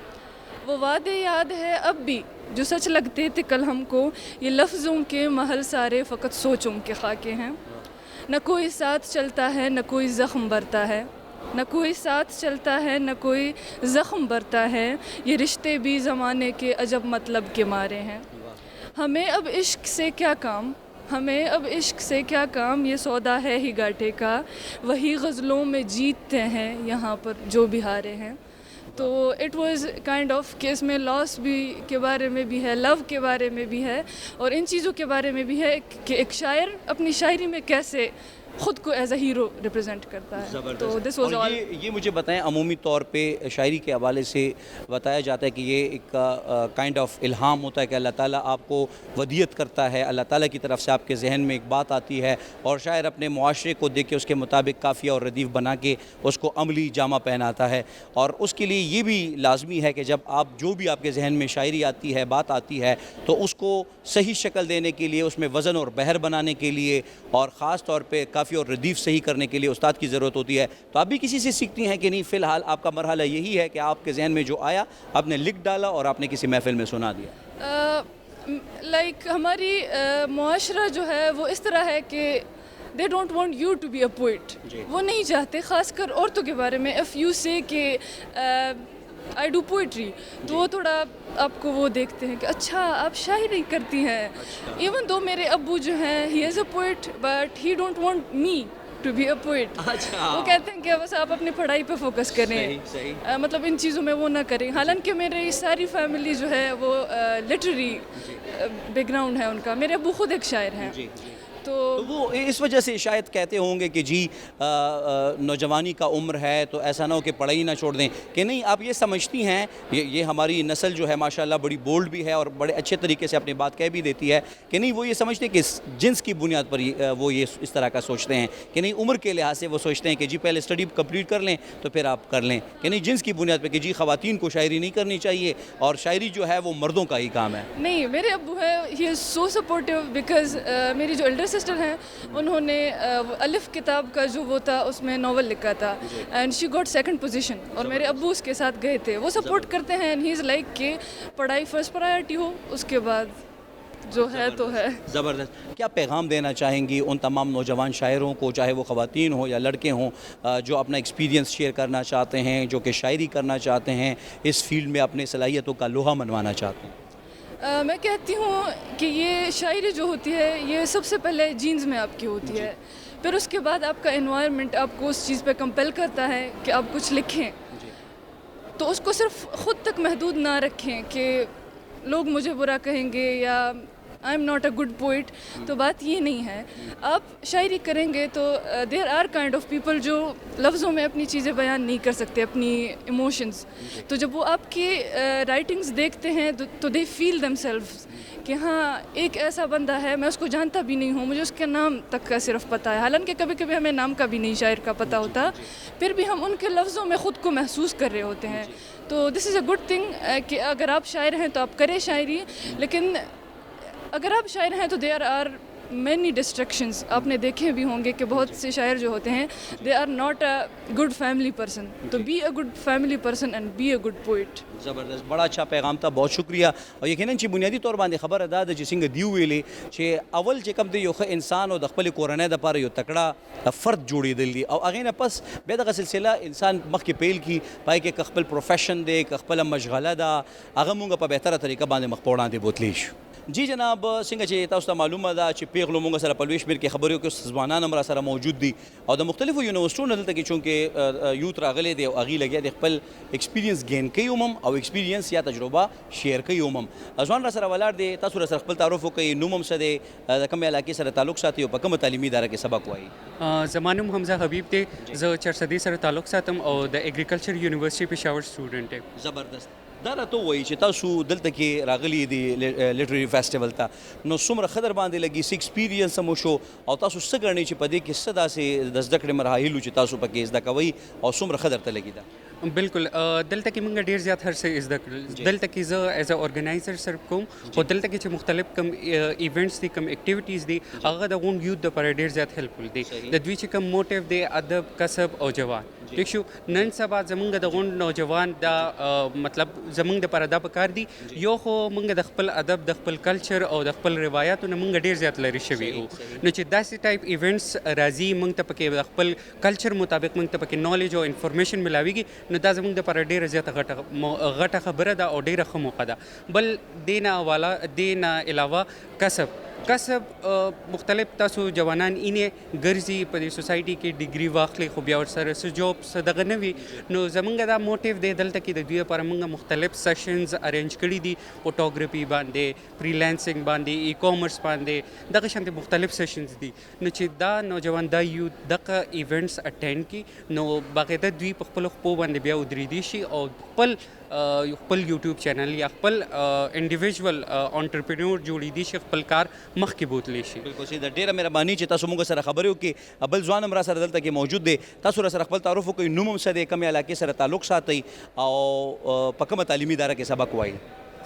وہ وعدے یاد ہے اب بھی جو سچ لگتے تھے کل ہم کو, یہ لفظوں کے محل سارے فقط سوچوں کے خاکے ہیں. نہ کوئی ساتھ چلتا ہے نہ کوئی زخم برتا ہے, نہ کوئی ساتھ چلتا ہے نہ کوئی زخم برتا ہے, یہ رشتے بھی زمانے کے عجب مطلب کے مارے ہیں. ہمیں اب عشق سے کیا کام, ہمیں اب عشق سے کیا کام, یہ سودا ہے ہی گاٹے کا, وہی غزلوں میں جیتتے ہیں یہاں پر جو بھی ہارے ہیں. تو اٹ واز کائنڈ آف کہ اس میں لاس بھی کے بارے میں بھی ہے, لو کے بارے میں بھی ہے, اور ان چیزوں کے بارے میں بھی ہے کہ ایک شاعر اپنی شاعری میں کیسے خود کو ایز اے ہیرو ریپرزینٹ کرتا ہے. تو دس واز آل. یہ مجھے بتائیں, عمومی طور پہ شاعری کے حوالے سے بتایا جاتا ہے کہ یہ ایک کائنڈ آف الہام ہوتا ہے کہ اللہ تعالیٰ آپ کو ودیت کرتا ہے, اللہ تعالیٰ کی طرف سے آپ کے ذہن میں ایک بات آتی ہے اور شاعر اپنے معاشرے کو دیکھ کے اس کے مطابق قافیہ اور ردیف بنا کے اس کو عملی جامہ پہناتا ہے, اور اس کے لیے یہ بھی لازمی ہے کہ جب آپ جو بھی آپ کے ذہن میں شاعری آتی ہے, بات آتی ہے, تو اس کو صحیح شکل دینے کے لیے, اس میں وزن اور بحر بنانے کے لیے, اور خاص طور پہ کافی اور ردیف صحیح کرنے کے لیے استاد کی ضرورت ہوتی ہے. تو آپ بھی کسی سے سیکھتی ہیں کہ نہیں, فی الحال آپ کا مرحلہ یہی ہے کہ آپ کے ذہن میں جو آیا آپ نے لکھ ڈالا اور آپ نے کسی محفل میں سنا دیا؟ لائک ہماری معاشرہ جو ہے وہ اس طرح ہے کہ دے ڈونٹ وانٹ یو ٹو بی اے پوئٹ. وہ نہیں چاہتے, خاص کر عورتوں کے بارے میں, اف یو سے کہ آئی ڈو پوئٹری, تو وہ تھوڑا آپ کو وہ دیکھتے ہیں کہ اچھا آپ شاعری کرتی ہیں. ایون دو میرے ابو جو ہیں, ہی از اے پوئٹ بٹ ہی ڈونٹ وانٹ می ٹو بی اے پوئٹ. وہ کہتے ہیں کہ بس آپ اپنی پڑھائی پہ فوکس کریں, مطلب ان چیزوں میں وہ نہ کریں. حالانکہ میری ساری فیملی جو ہے وہ لٹری بیک گراؤنڈ ہے ان کا. میرے ابو خود ایک شاعر ہیں, تو وہ اس وجہ سے شاید کہتے ہوں گے کہ جی نوجوانی کا عمر ہے تو ایسا نہ ہو کہ پڑھائی نہ چھوڑ دیں, کہ نہیں آپ یہ سمجھتی ہیں, یہ ہماری نسل جو ہے ماشاءاللہ بڑی بولڈ بھی ہے اور بڑے اچھے طریقے سے اپنی بات کہہ بھی دیتی ہے, کہ نہیں وہ یہ سمجھتے ہیں کہ جنس کی بنیاد پر وہ یہ اس طرح کا سوچتے ہیں, کہ نہیں عمر کے لحاظ سے وہ سوچتے ہیں کہ جی پہلے اسٹڈی کمپلیٹ کر لیں تو پھر آپ کر لیں, کہ نہیں جنس کی بنیاد پہ کہ جی خواتین کو شاعری نہیں کرنی چاہیے اور شاعری جو ہے وہ مردوں کا ہی کام ہے. نہیں, میرے ابو ہے, ہی از سو سپورٹیو, بیکاز میری جو ایلڈر سسٹر ہیں انہوں نے الف کتاب کا جو وہ تھا اس میں ناول لکھا تھا, اینڈ شی گاٹ سیکنڈ پوزیشن, اور میرے ابو اس کے ساتھ گئے تھے. وہ سپورٹ کرتے ہیں, اینڈ ہی از لائک کہ پڑھائی فرسٹ پرائرٹی ہو, اس کے بعد جو ہے تو ہے. زبردست. کیا پیغام دینا چاہیں گی ان تمام نوجوان شاعروں کو, چاہے وہ خواتین ہوں یا لڑکے ہوں, جو اپنا ایکسپیرینس شیئر کرنا چاہتے ہیں, جو کہ شاعری کرنا چاہتے ہیں, اس فیلڈ میں اپنے صلاحیتوں کا لوہا منوانا چاہتے ہیں؟ میں کہتی ہوں کہ یہ شاعری جو ہوتی ہے یہ سب سے پہلے جینز میں آپ کی ہوتی ہے, پھر اس کے بعد آپ کا انوائرمنٹ آپ کو اس چیز پہ کمپیل کرتا ہے کہ آپ کچھ لکھیں. تو اس کو صرف خود تک محدود نہ رکھیں کہ لوگ مجھے برا کہیں گے یا آئی ایم ناٹ اے گڈ پوئٹ. تو بات یہ نہیں ہے, آپ شاعری کریں گے تو دیر آر کائنڈ آف پیپل جو لفظوں میں اپنی چیزیں بیان نہیں کر سکتے, اپنی ایموشنز. تو جب وہ آپ کی رائٹنگز دیکھتے ہیں تو دے فیل دیم سیلفز کہ ہاں ایک ایسا بندہ ہے, میں اس کو جانتا بھی نہیں ہوں, مجھے اس کے نام تک کا صرف پتہ ہے, حالانکہ کبھی کبھی ہمیں نام کا بھی نہیں شاعر کا پتہ ہوتا, پھر بھی ہم ان کے لفظوں میں خود کو محسوس کر رہے ہوتے ہیں. تو دس از اے گڈ تھنگ کہ اگر آپ شاعر ہیں تو آپ کریں شاعری, لیکن اگر آپ شاعر ہیں تو دیر آر مینی ڈسٹریکشنز. آپ نے دیکھے بھی ہوں گے کہ بہت سے شاعر جو ہوتے ہیں دے آر ناٹ اے گڈ فیملی پرسن. تو بی اے گڈ فیملی پرسن اینڈ بی اے گڈ پوئٹ. زبردست, بڑا اچھا پیغام تھا, بہت شکریہ. اور یقیناً چې بنیادی طور باندې خبره دا ده چې څنګه دیو ویلې چې اول چې کوم دی یو ښه انسان او د خپلې کورنۍ دپاره یو تکړه فرد جوړېدل دي, او هغې نه پس بیا دغه سلسله انسان مخکې پیل کي, پای کې که خپل پروفیشن دی, که خپله مشغله ده, هغه مونږ په بهتره طریقه باندې مخ په وړاندې بوتلی شو. جی جناب, څنګه چې تاسو ته معلومه ده چې پیغلو مونږ سره په لوی شمېر کې خبرې وکړو, ځوانان هم را سره موجود دي او د مختلفو یونیورسټونو دلته کې چونکې یوت راغلی دی او هغې لګیا دی خپل ایکسپیرینس گین کوي هم او ایکسپیرینس یا تجربه شیر کوي هم. ځوان را سره ولاړ دی, تاسو را سره خپل تعارف وکړئ, نوم هم څه دی, د کومې علاقې سره تعلق ساتي او په کومه تعلیمي اداره کې سبق وایي؟ زما نوم حمزه حبیب دی, زه چرسدي سره تعلق ساتم او د ایګریکلچر یونیورسيټي پېښور سټوډنټ یم. زبردست. دا راته ووایي چې تاسو دلته کې راغلي دي لټرري فیسټیول ته, نو څومره ښه در باندې لګي, څه ایکسپیرینس هم وشو او تاسو څه ګڼئ چې په دې کې څه داسې د زده کړې مراحلو چې تاسو پکې زده کوئ او څومره ښه درته لګي دا؟ بالکل, دلته کې موږ ډېر زیات هر څه زده کړل. دلته کې زه ایز ا ارګنایزر سره کوم, خو دلته کې چې مختلف کم ایونټس دي, کم ایکټیویټیز دي, هغه د غونډ یوت دپاره ډېر زیات هیلپفل دي. د دوی چې کوم موټیو دی ادب, کسب او جوان. ٹھیک شو, نن سبا زمونږ د غونډ نوجوان دا مطلب زمونږ دپاره دا پکار دي, یو خو موږ د خپل ادب, د خپل کلچر او د خپل روایاتو نه موږ ډېر زیات لرې شوي یو. نو چې داسې ټایپ ایونټس راځي, موږ ته پکې د خپل کلچر مطابق موږ ته پکې نالج او انفارمیشن ملاویږي, نو دا زمونږ دپاره ډېره زیاته غټه خبره ده او ډېره ښه موقع ده. بل دې نه علاوه کسب کسب مختلف تاسو جوانان اینې ګرځي په دې سوسایټي کې ډیګري واخلي خو بیا ورسره څه جاب څه دغه نه وي نو زمونږ دا موټیو دی دلته کې د دوی لپاره موږ مختلف سیشنز ارینج کړي دي فوټوګرافي باندې فریلانسنګ باندې ای کامرس باندې دغه شانتي مختلف سیشنز دي نو چې دا نوجوان دا یوت دغه ایونټس اټینډ کړي نو باقاعده دوی په خپلو خپو باندې بیا ودرېدي شي او خپل یوټیوب چینل یا خپل انډیویژول انټرپرینور جوړېدي شي خپل کار مخکې بوتلی شي. بالکل صحیح ده. ډېره مهرباني چې تاسو موږ سره خبرې وکړي. بل ځوان هم را سره دلته کې موجود دی. تاسو را سره خپل تعارف وکړئ. نوم هم څه دی؟ کومې علاقې سره تعلق ساتئ او په کومه تعلیمي اداره کې سبق وایي؟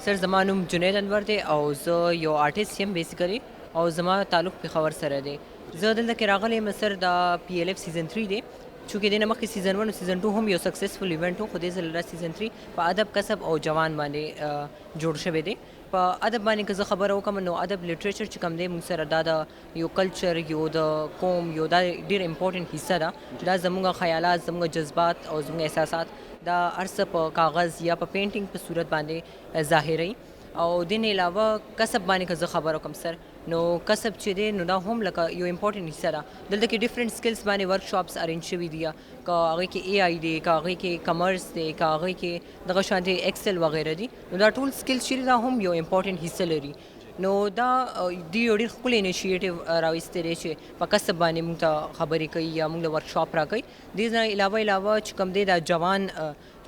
سر زما نوم جنید انور دی او زه یو آرټسټ یم بیسیکلی او زما تعلق پېښور سره دی. زه دلته کې راغلی یم سر دا PLF سیزن 3 دی چونکې دې نه مخکې سیزن 1 او سیزن 2 هم یو سکسیسفل ایونټ و خو دې ځل سیزن 3 په ادب کسب او جوان باندې جوړ شوی دی. په ادب باندې که زه خبره وکړم نو ادب لټریچر چې کوم دی موږ سره دا د یو کلچر یو د قوم یو دا ډېر امپورټنټ حصه ده. دا زموږ خیالات زموږ جذبات او زموږ احساسات دا هر څه په کاغذ یا په پینټینګ په صورت باندې ظاهروي. او دې نه علاوه کسب باندې که زه خبره وکړم سر نو کسب چې دی نو دا هم لکه یو امپورټنټ حصه ده. دلته کې ډفرنٹ سکلز باندې ورکشاپس ارینج شوي دي که هغې کې AI دی که هغې کې کمرس دی که هغې کې دغه شانتې ایکسل وغیره دي نو دا ټول سکلز چې دي دا هم یو امپورټنټ حصه لري. نو دا دی یو ډېر ښکلی انیشیټیو راویستی دی چې په کسب باندې موږ ته خبرې کوي یا موږ له ورکشاپ راکوي. دې نه علاوه چې کوم دی دا جوان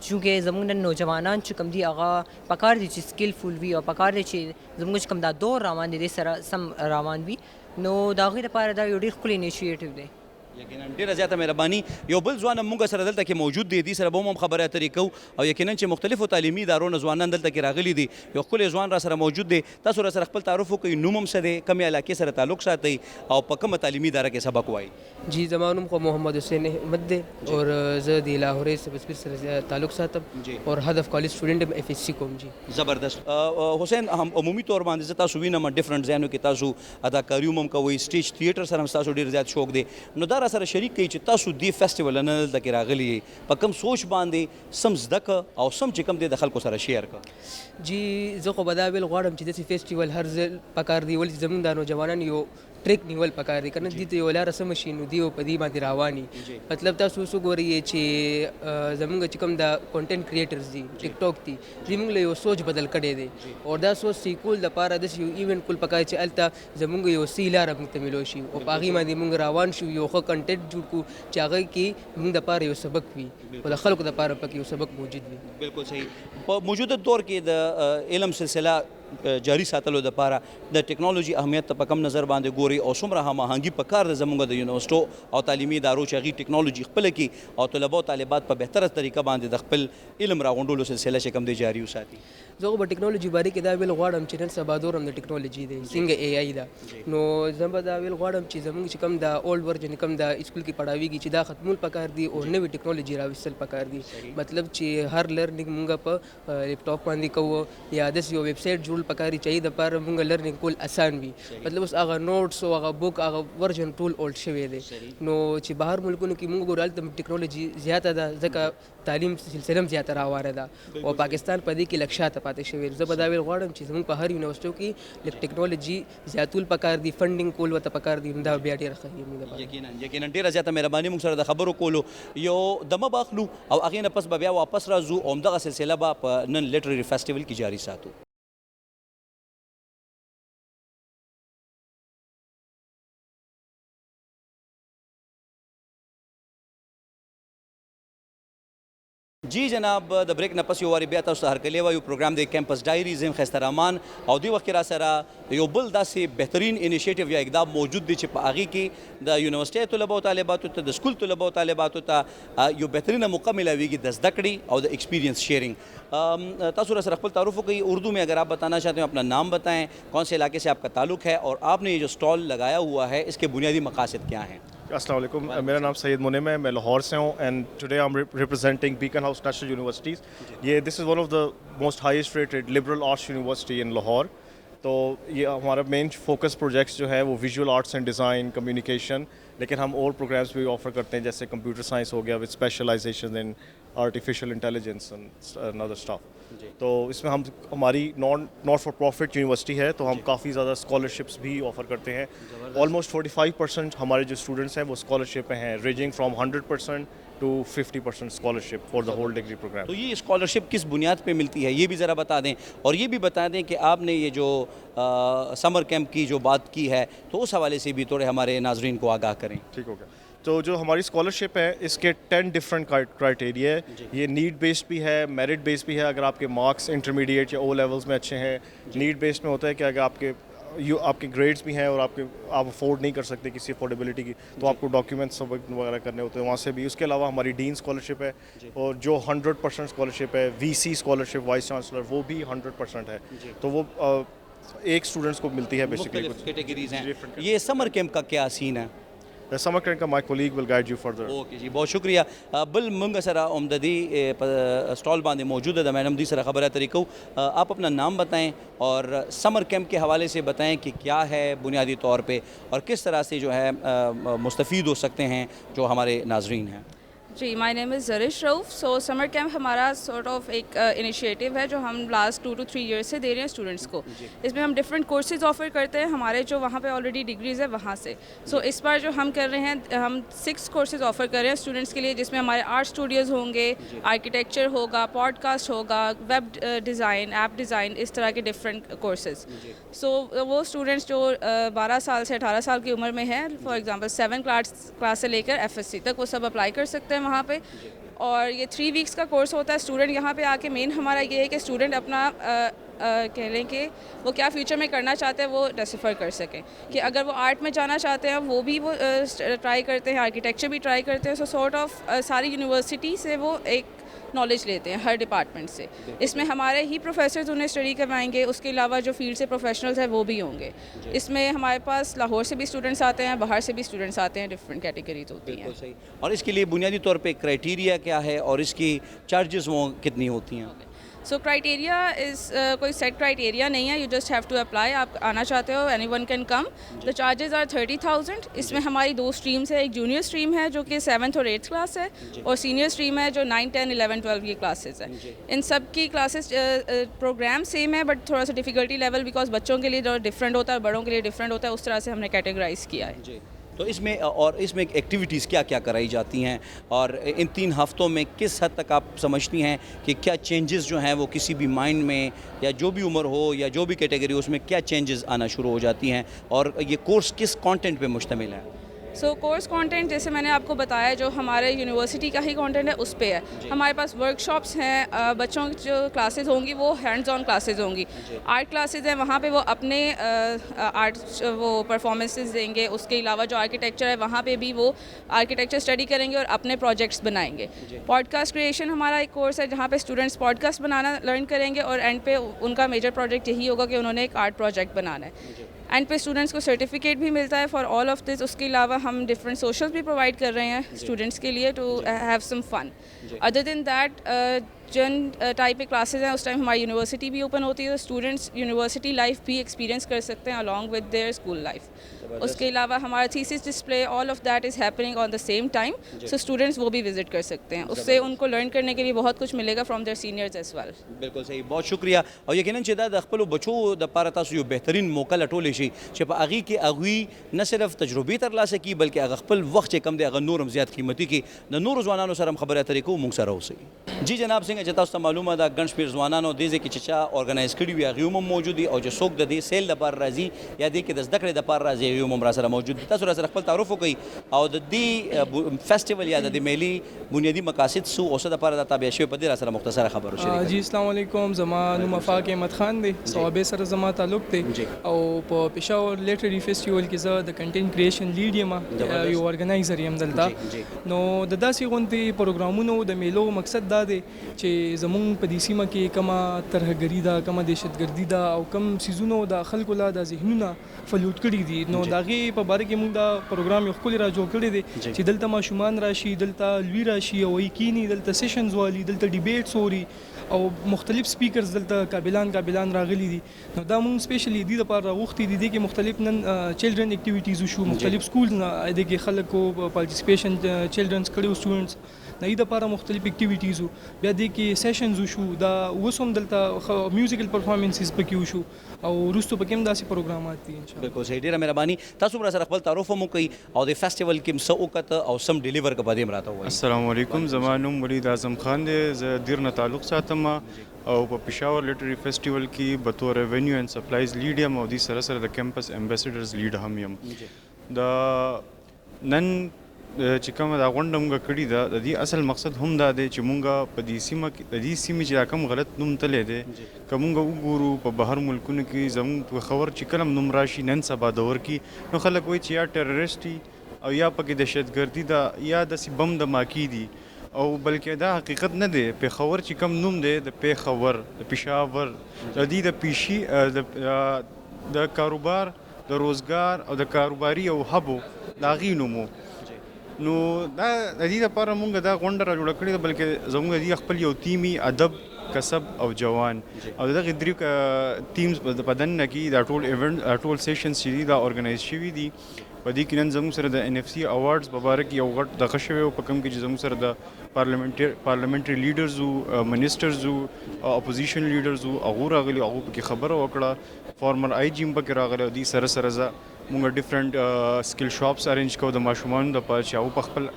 چونکې زموږ نن نوجوانان چې کوم دي هغه پکار دي چې سکلفول وي او پکار دي چې زموږ چې کوم دا دور روان دی دې سره سم روان وي نو د هغوی لپاره دا یو ډېر ښکلی انیشیټیو دی. یقینا ډیره زیاته مهرباني. یو بل ځوان هم موږ سره دلته کې موجود دی. دې سره به هم خبرې اترې کوو او یقینا چې مختلفو تعلیمي ادارو نه ځوانان دلته کې راغلي دي. یو ښکلی ځوان را سره موجود دی. تاسو را سره خپل تعارف وکړئ. نوم هم څه دی؟ کومې علاقې سره تعلق ساتئ او په کومه تعلیمي اداره کې سبق وایي؟ جی زما نوم خو محمد حسین احمد دی اور زه د لاهورې سبسپیر سره تعلق ساتم اور هدف کالج سټوډنټ ام FSC کوم. جی زبردست. حسین هم عمومي طور باندې زه تاسو وینم ډفرنټ ځایونو کې تاسو اداکاري هم کوئ سټیج تھیټر سره هم تاسو ډېر زیات شوق دی نو دا را سره شریک کړئ چې تاسو دې فیسټیول نه دلته کې راغلي یې په کوم سوچ باندې سم زده که او سم چې کوم دی د خلکو سره شیر که. جی زه خو به دا ویل غواړم چې داسې فیسټیول هر ځل پکار دی ولې زموږ دا نوجوانان یو ټریک نیول پکار دی که نه دې ته یو لاره سمه شي نو دوی په دې باندې روان وي. مطلب تاسو اوس وګورئ چې زموږ چې کوم دا کانټینټ کریټرز دي ټیک ټاک دي دوی موږ له یو سوچ بدل کړی دی او دا سوچ سیکول دپاره داسې یو ایونټ کول پکار چې هلته زموږ یو سی لاره موږ ته میلو شي او په هغې باندې موږ روان شو یو ښه کنټینټ جوړ کړو چې هغه کې موږ دپاره یو سبق وي او د خلکو دپاره پکې یو سبق موجود وي. بالکل صحیح. په موجوده دور کې د علم سلسله جاری ساتلو دپاره د ټیکنالوژي اهمیت ته په کم نظر باندې ګوري او څومره هماهنګي پکار ده زموږ د یونیورسټو او تعلیمي ادارو چې هغوی ټیکنالوژي خپله کړي او طلبه او طالبات په بهتره طریقه باندې د خپل علم راغونډولو سلسله چې کوم دی جاري وساتي. زه خو به ټیکنالوژي باره کې دا ویل غواړم چې نن سبا دور هم د ټیکنالوژي دی څنګه AI ده نو زه به دا ویل غواړم چې زموږ چې کوم د اولډ ورجن کوم د اسکول کې پړاویږي چې دا ختمول پکار دي او نوې ټیکنالوژي راوستل پکار دي. مطلب چې هر لرنینګ مونږ په لیپټاپ باندې کوو یا داسې یو ویب سایټ جوړول پکار چې د لپاره مونږ لرنینګ کول اسان وي. مطلب اوس هغه نوټس او هغه بک هغه ورجن ټول اولډ شوی دی نو چې بهر ملکونو کې مونږ ګورو هلته ټیکنالوژي زیاته ده ځکه تعلیم سلسله هم زیاته راواره ده او پاکستان په دې کې لږ شاته پاتې شوی. زه به دا ویل غواړم چې زموږ په هر یونیورسټو کې لږ ټیکنالوژي زیاتول پکار دي فنډینګ کول ورته پکار دي دا بیا ډېره ښه وي موږ لپاره. یقینا ډېره زیاته مهرباني موږ سره د خبرو کولو. یو دمه به اخلو او هغې نه پس به بیا واپس راځو او همدغه سلسله به په نن لټرري فیسټیول کې جاري ساتو. جی جناب د بریک نه پس یو وارې بیا تاسو ته هرکلی وایو. پروګرام دی کیمپس ډایریز یم ښایسته رحمان او دې وخت کې را سره یو بل داسې بهترین انیشیټیو یا اقدام موجود دی چې په هغې کې د یونیورسټۍ طلبه او طالباتو ته د سکول طلبه او طالباتو ته یو بهترینه موقع ملاویږي د زده کړې او د ایکسپیرینس شیئرنگ. تاسو را سره خپل تعارف وکړئ. اردو میں اگر آپ بتانا چاہتے ہیں اپنا نام بتائیں, کون سے علاقے سے آپ کا تعلق ہے, اور آپ نے یہ جو اسٹال لگایا ہوا ہے اس کے بنیادی مقاصد کیا ہیں؟ السلام علیکم, میرا نام سید منم ہے, میں لاہور سے ہوں اینڈ ٹوڈے آئی ایم ریپرزینٹنگ بیکن ہاؤس نیشنل یونیورسٹیز. یہ دس از ون آف دا موسٹ ہائیسٹ ریٹڈ لبرل آرٹس یونیورسٹی ان لاہور. تو یہ ہمارا مین فوکس پروجیکٹس جو ہے وہ ویژول آرٹس اینڈ ڈیزائن, کمیونیکیشن, لیکن ہم اور پروگرامس بھی آفر کرتے ہیں جیسے کمپیوٹر سائنس ہو گیا وتھ اسپیشلائزیشن ان آرٹیفیشیل انٹیلیجنس اینڈ ادر اسٹاف. تو اس میں ہماری ناٹ فار پروفٹ یونیورسٹی ہے تو ہم کافی زیادہ اسکالرشپس بھی آفر کرتے ہیں. آلموسٹ 45% ہمارے جو اسٹوڈنٹس ہیں وہ اسکالرشپ میں ہیں, رینجنگ فرام 100% to 50% اسکالرشپ فار دا ہول ڈگری پروگرام. تو یہ اسکالرشپ کس بنیاد پہ ملتی ہے یہ بھی ذرا بتا دیں, اور یہ بھی بتا دیں کہ آپ نے یہ جو سمر کیمپ کی جو بات کی ہے تو اس حوالے سے بھی تھوڑے ہمارے ناظرین کو آگاہ کریں. ٹھیک ہو گیا. تو جو ہماری اسکالرشپ ہے اس کے 10 ڈفرینٹ کرائٹیریا ہے. یہ نیڈ بیسڈ بھی ہے, میرٹ بیسڈ بھی ہے. اگر آپ کے مارکس انٹرمیڈیٹ یا او لیولس میں اچھے ہیں, نیڈ بیسڈ میں ہوتا ہے کہ اگر آپ کے گریڈس بھی ہیں اور آپ افورڈ نہیں کر سکتے کسی افورڈیبلٹی کی تو آپ کو ڈاکیومنٹس وغیرہ کرنے ہوتے ہیں وہاں سے بھی. اس کے علاوہ ہماری ڈین اسکالرشپ ہے, اور جو 100% اسکالرشپ ہے وی سی اسکالرشپ وائس چانسلر وہ بھی 100% ہے. تو وہ ایک اسٹوڈنٹس کو ملتی ہے بیسیکلی. کیٹیگریز ہیں. یہ سمر کیمپ کا کیا سین ہے؟ سمر کیمپ کا مائی کولیگ ول گائیڈ یو فردر. اوکے جی, بہت شکریہ. بل منگا سرا عمددی اسٹال باندھے موجود ہے میڈم دی سرا خبر طریقہ. آپ اپنا نام بتائیں اور سمر کیمپ کے حوالے سے بتائیں کہ کیا ہے بنیادی طور پہ اور کس طرح سے جو ہے مستفید ہو سکتے ہیں جو ہمارے ناظرین ہیں. جی, مائی نیم از زرش روف. سو سمر کیمپ ہمارا سارٹ آف ایک انیشیٹو ہے جو ہم لاسٹ 2 to 3 ایئرس سے دے رہے ہیں اسٹوڈنٹس کو. اس میں ہم ڈفرینٹ کورسز آفر کرتے ہیں ہمارے جو وہاں پہ آلریڈی ڈگریز ہے وہاں سے. سو اس بار جو ہم کر رہے ہیں ہم 6 کورسز آفر کر رہے ہیں اسٹوڈنٹس کے لیے, جس میں ہمارے آرٹ اسٹوڈیوز ہوں گے, آرکیٹیکچر ہوگا, پوڈ کاسٹ ہوگا, ویب ڈیزائن, ایپ ڈیزائن, اس طرح کے ڈفرینٹ کورسز. سو وہ اسٹوڈنٹس جو 12 سال سے 18 سال کی عمر میں ہیں, فار ایگزامپل 7 کلاس سے لے کر FSC تک, وہ سب اپلائی کر سکتے ہیں وہاں پہ. اور یہ 3 ویکس کا کورس ہوتا ہے. اسٹوڈنٹ یہاں پہ آ کے مین ہمارا یہ ہے کہ اسٹوڈنٹ اپنا کہہ لیں کہ وہ کیا فیوچر میں کرنا چاہتے ہیں وہ ڈیسیفر کر سکیں, کہ اگر وہ آرٹ میں جانا چاہتے ہیں وہ بھی وہ ٹرائی کرتے ہیں, آرکیٹیکچر بھی ٹرائی کرتے ہیں. سو سارٹ آف ساری یونیورسٹی سے وہ ایک نالج لیتے ہیں ہر ڈپارٹمنٹ سے. اس میں ہمارے ہی پروفیسرز انہیں اسٹڈی کروائیں گے, اس کے علاوہ جو فیلڈ سے پروفیشنلز ہیں وہ بھی ہوں گے. اس میں ہمارے پاس لاہور سے بھی اسٹوڈنٹس آتے ہیں, باہر سے بھی اسٹوڈنٹس آتے ہیں, ڈفرینٹ کیٹیگریز ہوتی ہیں. صحیح. اور اس کے لیے بنیادی طور پہ کرائٹیریا کیا ہے اور اس کی چارجز وہ کتنی ہوتی ہیں؟ سو کرائٹیریا از کوئی سیٹ کرائٹیریا نہیں ہے, یو جسٹ ہیو ٹو اپلائی. آپ آنا چاہتے ہو اینی ون کین کم. دا چارجز آر 30,000. اس میں ہماری 2 اسٹریمس ہے, ایک جونیئر اسٹریم ہے جو کہ 7th اور 8th کلاس ہے, اور سینئر اسٹریم ہے جو 9, 10, 11, 12 کی کلاسز ہیں. ان سب کی کلاسز پروگرام سیم ہے بٹ تھوڑا سا ڈیفیکلٹی لیول بیکاز بچوں کے لیے جو ڈفرینٹ ہوتا ہے بڑوں کے لیے ڈفرینٹ ہوتا ہے, اس طرح سے ہم نے کیٹیگرائز کیا ہے. تو اس میں ایکٹیویٹیز کیا کیا کرائی جاتی ہیں, اور ان 3 ہفتوں میں کس حد تک آپ سمجھتی ہیں کہ کیا چینجز جو ہیں وہ کسی بھی مائنڈ میں یا جو بھی عمر ہو یا جو بھی کیٹیگری ہو اس میں کیا چینجز آنا شروع ہو جاتی ہیں, اور یہ کورس کس کانٹینٹ پہ مشتمل ہے؟ سو کورس کانٹینٹ جیسے میں نے آپ کو بتایا جو ہمارے یونیورسٹی کا ہی کانٹینٹ ہے اس پہ ہے. ہمارے پاس ورک شاپس ہیں, بچوں کی جو کلاسز ہوں گی وہ ہینڈز آن کلاسز ہوں گی. آرٹ کلاسز ہیں وہاں پہ وہ اپنے آرٹ وہ پرفارمنسز دیں گے. اس کے علاوہ جو آرکیٹیکچر ہے وہاں پہ بھی وہ آرکیٹیکچر اسٹڈی کریں گے اور اپنے پروجیکٹس بنائیں گے. پوڈ کاسٹ کریشن ہمارا ایک کورس ہے جہاں پہ اسٹوڈنٹس پوڈ کاسٹ بنانا لرن کریں گے, اور اینڈ پہ ان کا میجر پروجیکٹ یہی ہوگا کہ انہوں نے ایک آرٹ پروجیکٹ بنانا ہے. اینڈ پہ اسٹوڈنٹس کو سرٹیفکیٹ بھی ملتا ہے فار آل آف دس. اس کے علاوہ ہم ڈفرینٹ سوشلز بھی پرووائڈ کر رہے ہیں اسٹوڈنٹس کے لیے ٹو ہیو سم فن. ادر دین دیٹ جن ٹائپ کے کلاسز ہیں اس ٹائم ہماری یونیورسٹی بھی اوپن ہوتی ہے, تو اسٹوڈنٹس یونیورسٹی لائف بھی ایکسپیرینس کر سکتے ہیں along with their school life. اس کے علاوہ ہمارا تھیسس ڈسپلے آل آف دیٹ از ہیپننگ آن دا سیم ٹائم. سو اسٹوڈنٹس وہ بھی وزٹ کر سکتے ہیں, اس سے ان کو لرن کرنے کے لیے بہت کچھ ملے گا فرام دیئر سینئرز ایز ویل. بالکل صحیح, بہت شکریہ. او یقیناً چې دا د خپلو بچو دپاره تاسو یو بهترین موقع لټولی شي چې په هغې کې هغوی نه صرف تجربې ترلاسه کړي بلکې هغه خپل وخت چې کم دی هغه نور هم زیات قیمتي کړي. د نورو ځوانانو سره هم خبرې اترې کوو, موږ سره اوسئ. جی جناب څنګه چې تاسو ته معلومه ده ګڼ شمېر ځوانانو دې ځای کې چې چا ارګنایز کړي وي هغوی هم موجود دي, او چې څوک د دې سیل دپاره راځي یا دې کې د زده کړې دپاره راځي هغوی هم راسره موجود دي. تاسو راسره خپل تعارف وکړئ او د دې فیسټیول یا د دې میلې بنیادي مقاصد څه او څه دپاره دا تابع شوي په دې راسره مختصره خبر وشریکئ. جی السلام علیکم, زما نوم افاق احمد خان دی, صوابې سره زما تعلق دی, او په پېښور لیټرري فیسټیول کې زه د کنټینټ کریشن لیډ یم, یو ارګنایزر یم دلته. نو د داسې غونډې پروګرامونو د میلو مقصد دا دی چې زمونږ په دې سیمه کې کومه ترهګري ده, کومه دهشتګردي ده او کوم څیزونو د خلکو لا د ذهنونه فلوټ کړي دي, نو د هغې په باره کې موږ دا پروګرام یو ښکلی را جوړ کړی دی چې دلته ماشومان راشي, دلته لوی راشي او وایي کینی, دلته سیشنز والي, دلته ډیبیټس اوري, او مختلف سپیکرز دلته قابلان راغلي دي. نو دا مونږ سپیشلی دې لپاره غوښتي دي چې مختلف نن چلډرن اکټیویټیز وشو, مختلف سکول نه د کې خلکو پارټیسپیشن چلډرنز کړي سټوډنټس نه د لپاره مختلف اکټیویټیز بیا د کې سیشنز وشو. دا وسوم دلته میوزیکل پرفارمنسز پکې وشو او وروسته پکې هم داسې پروګرامات دي ان شاء الله. بالکل صحیح, ډیره مهرباني. تاسو را سره خپل تعارف مو کوي او د فیسټیوال کې څه وکړه او سم ډیلیور کړه دې مراته وایي. السلام علیکم, زما نوم ولید اعظم خان دی, زه دیر نه تعلق ساتم او په پېښور لټري فیسټیوال کې بطور ریونیو اینڈ سپلایز لیډ یم او دې سره د کیمپس امبیسډرز لیډ هم یم. د نن چې کومه دا غونډه موږ کړې ده د دې اصل مقصد هم دا دی چې موږ په دې سیمه کې د دې سیمې چې دا کوم غلط نوم تللی دی که موږ وګورو په بهر ملکونو کې زموږ پېښور چې کله نوم راشي نن سبا دور کې نو خلک وایي چې یا ټیرریسټ او یا پکې دهشتګردي ده یا داسې بم دماکي دي او بلکې دا حقیقت نه دی. پېښور چې کوم نوم دی د پېښور د پېښور د دې د پیشي د کاروبار د روزګار او د کاروباري او هبو د هغې نوم و. نو دا د دې لپاره مونږ دا غونډه را جوړه کړې ده بلکې زموږ د خپل یو ټیمي ادب کسب او جوان او دغه درې ټیمز په دننه کې دا ټول ایونټ ټول سیشنز چې دي دا ارګنایز شوي دي. په دې کې نن زموږ سره د NFC اوارډز په باره کې یو غټ دغه شوی و په کوم کې چې زموږ سره د پارلمنټري لیډرز وو, منسټرز وو, اپوزیشن لیډرز وو, هغو راغلي هغو پکې خبره وکړه. فارمر آی جي هم پکې راغلی او دې سره سره زه مونږ ډفرنټ سکل شاپس ارینج کوو د ماشومانو دپاره چې هغو په خپل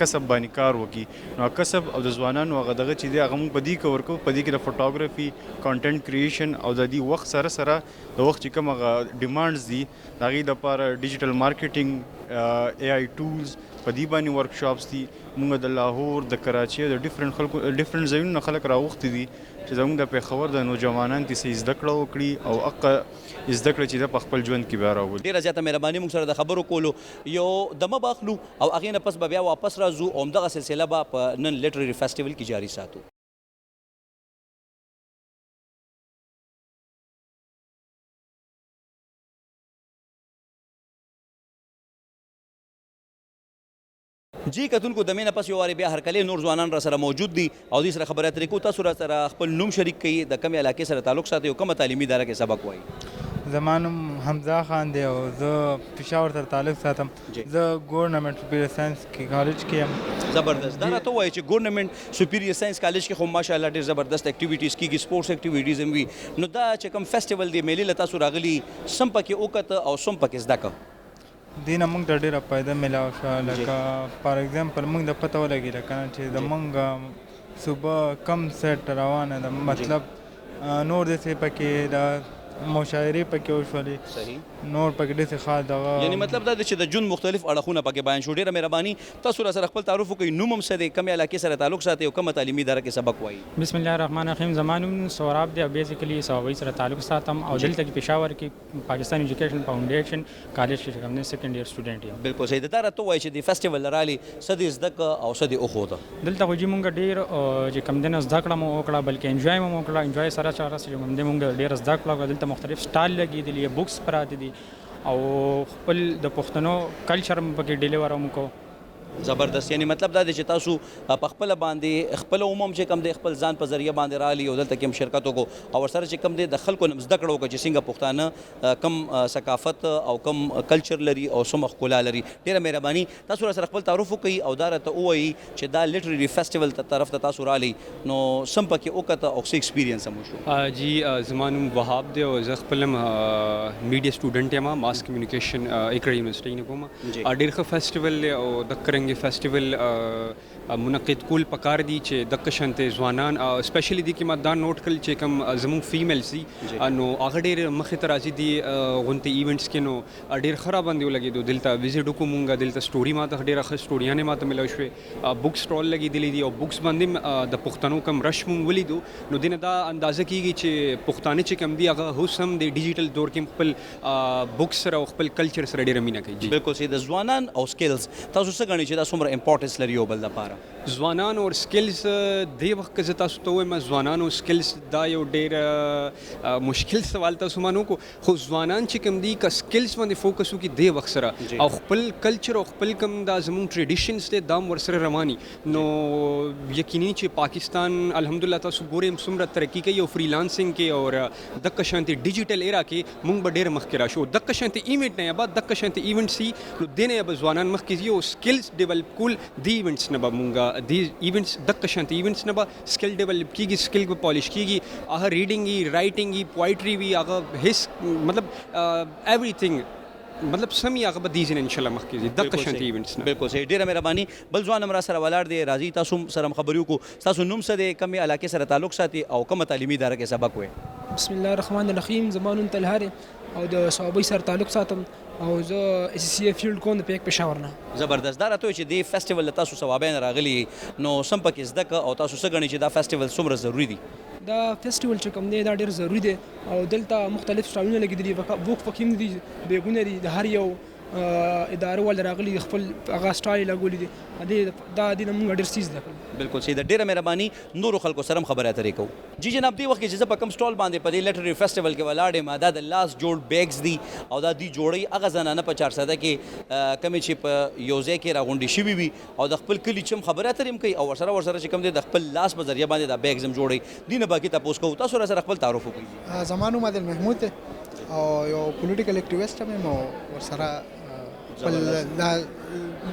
کسب باندې کار وکړي. نو کسب او د ځوانانو هغه دغه چې دی هغه مونږ په دې کې ورکوو. په دې کې د فوټوګرافي کانټینټ کریشن او د دې وخت سره سره د وخت چې کوم هغه ډیمانډز دي د هغې دپاره ډیجیټل مارکیټینګ AI ټولز په دې باندې ورکشاپس دي. مونږ د لاهور د کراچۍ د ډفرنټ ځایونو نه خلک راغوښتي دي چې زموږ د پېښور د نوجوانان کې څه زده کړه وکړي او هغه زده کړه چې د په خپل ژوند کې بیا راولي. ډېره زیاته مهرباني موږ سره د خبرو کولو یو دمه به اخلو او هغې نه پس به بیا واپس راځو او همدغه سلسله به په نن لټرري فیسټیول کې جاري ساتو. جی کتونکو د مینه پس یو وارې بیا هرکلی نور ځوانان را سره موجود دي او دوی سره خبرې اترې کوو. تاسو را سره خپل نوم شریک کوي, د کومې علاقې سره تعلق ساتئ او کومه تعلیمي اداره کې سبق وایي؟ زما نوم حمزه خان دی او زه پېښور سره تعلق ساتم. زه ګورنمنټ سپیریئر ساینس کالج کې یم. زبردست. دا راته ووایي چې ګورنمنټ سپیریئر ساینس کالج کې خو ماشاءالله ډېر زبردست اکټیویټیز کېږي, سپورټس اکټیویټیز هم وي. نو دا چې کوم فیسټیول دی میلې له تاسو راغلي سم پکې وکړه او سم پکې زده کړه دې نه موږ ته ډېره فایده میلاو شوه. لکه فار ایگزامپل موږ د پته ولګېده که نه چې زموږ صوبه کم سیټ روانه ده, مطلب نور داسې پکې د مشاعرې پکې وشولې, نور پکې داسې خاص دغه یعنی مطلب دا دی چې د ژوند مختلف اړخونه پکې بیان شو. ډېره مهرباني. تاسو را سره خپل تعارف وکړئ, نوم هم څه دی, کومې علاقې سره تعلق ساتئ او کومه تعلیمي اداره کې سبق وایي؟ بسم الله الرحمن الرحیم. زما نوم سوراب دی او بیسیکلي صوابۍ سره تعلق ساتم او دلته کې پېښور کې پاکستان ایجوکیشن فاونډیشن کالج کې کوم نه سیکنډ ایئر سټوډنټ یم. بالکل صحیح. دا راته ووایي چې د فیسټیول رالي څه دې زده کړه او څه دې وښوده؟ دلته خو جي مونږ ډېر چې کوم دی نه زده کړه مو وکړه بلکې انجوای مو وکړه. انجوای سره سره چې کوم دی مونږ ډېر زده کړه. دلته مختلف سټال لګېدلي, بکس پراته دي او خپل د پښتنو کلچر هم پکې ډیلیور هم کو. زبردست. یعنی مطلب دا دی چې تاسو په خپل باندې خپل عموم چې کم دی خپل ځان په ذریعہ باندې رالي او دلته کې هم شرکت وکړو او ورسره چې کم دی د خلکو نه زده کړه وکړه چې څنګه پښتانه کم ثقافت او کم کلچر لري او څومره ښکلا لري. ډېره مهرباني. تاسو را سره خپل تعارف وکړئ او دا راته ووایي چې دا لټرري فیسټیول طرف ته تاسو رالئ نو سم پکې وکړه او څه ایکسپیرینس هم وشو؟ جی زما نوم وهاب دی او زه خپل میډیا سټوډنټ یم, ماس کمیونیکیشن اقرا یونیورسټۍ نه کوم. ډېر ښه فیسټیول دی او د کرنګي فیسټیول منعقد کول پکار دي چې د قشنته ځوانان سپیشلی دي کې ما دا نوٹ کړل چې کوم زموږ فیمیلز دي نو هغه ډېر مخې ته راځي دي غونډې ایونټس کې. نو ډېر خراب باندې ولګېدو, دلته وزټ وکړو مونږ, دلته سټوري ماته ډېره ښه سټوریانې ماته ملو شوې, بک سټال لګېدلي دي او بکس باندې د پښتنو کم رش مونږ ولیدو. نو دې نه دا اندازه کېږي چې پښتانه چې کم دي هغه اوس هم د ډیجیټل دور کې خپل بکس سره او خپل کلچر سره ډېره مینه کوي. بالکل صحیح. د ځوانان او سکلز تاسو څه ګڼئ چې چې دا څومره امپورټنس لري یو بل لپاره؟ ځوانان او سکلز دی وخت کې زه تاسو ته وایم ځوانان او سکلز دا یو ډېر مشکل سوال تاسو مانو کو خو ځوانان چې کوم دي که سکلز باندې فوکس وکړي دی وخت سره او خپل کلچر او خپل کوم دا زموږ ټریډیشنز دي دا ورسره رواني نو یقیني چې پاکستان الحمدلله تاسو ګورئ څومره ترقي کوي او فریلانسنګ کې او دغه شانتي ډیجیټل ایرا کې موږ به ډېر مخکې راشو دغه شانتي ایونټ نه بعد دغه شانتي ایونټ سي نو دینه به ځوانان مخکې یو سکلز ډیولپ کول دی ایونټس نه به مونږه دی ایونټس دغه شانتي ایونټس نه به سکل ډیولپ کیږي سکل به پالیش کیږي هغه ریډینګ وي رائټینګ وي پوئټري وي هغه هیڅ مطلب ایوریثینګ مطلب سمي هغه به دیزن ان شاء الله مخکې دغه شانتي ایونټس نه بالکل صحیح ډیره مهرباني بل ځوان امرا سره ولاړ دی راځي تاسو سره خبرو کو تاسو نوم څه دی کومه علاقې سره تعلق ساتي او کومه تعلیمي اداره کې سبق وي؟ بسم الله الرحمن الرحیم زمانون طلحه او د صحابي سره تعلق ساتم او زه اس سی فیلډ کوم د پیک پېښور نه. زبردست دا راته چې دی فیسټیوال تاسو ثوابین راغلی نو سم پکې زده که او تاسو څه غنئ چې دا فیسټیوال څومره ضروری دی؟ دا فیسټیوال چې کوم دی دا ډېر ضروری دی او دلته مختلف سټالونه لګېدلي وقف فکیم دي بیګونه دي د هر یو اداره ول راغلي خپل هغه سټایل لګولې دي دا د موږ ډېر سیز ده. بالکل صحیح ده ډیره مهرباني نورو خلکو سره خبره اترې کوو. جی جناب دی وخت کې چې زه په کوم سټال باندې په دې لټري فیسټیوال کې ولاړ یم دا د لاس جوړ بیگز دي او دا دی جوړي هغه زنانه په 400 کې کمی چې په یو ځای کې راغونډې شوي وي او د خپل کلي چې خبره اترې کوي او ورسره چې کوم دی د خپل لاس په ذریعه باندې دا بیگز هم جوړي دینه باقي تاسو کوو تاسو سره خپل تعارف وکړئ. زمانو عادل محمود او یو پولیټیکل اکټیویسټ هم او ورسره خپل دا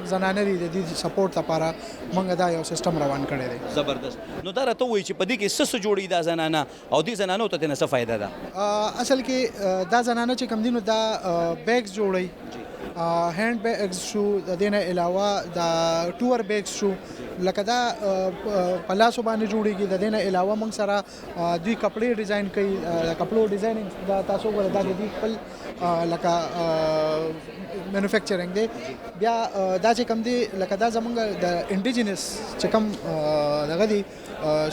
زنانه دي د دې سپورټ لپاره موږ دا یو سیستم روان کړی دی. زبردست نو دا راته وایي چې په دې کې څه جوړي دا زنانه او دې زنانو ته څه فایده ده؟ اصل کې دا زنانه چې کوم دي نو دا بیگز جوړي هینډ بیگز شو د دې نه علاوه دا ټور بیگز شو لکه دا په لاسو باندې جوړیږي د دې نه علاوه موږ سره دوی کپړې ډیزاین کوي د کپړو ډیزاینینګ دا تاسو ګوره دا د دې خپل لکه مینوفیکچرینګ دی بیا دا چې کوم دی لکه دا زمونږ د انډیجنس چې کوم دغه دی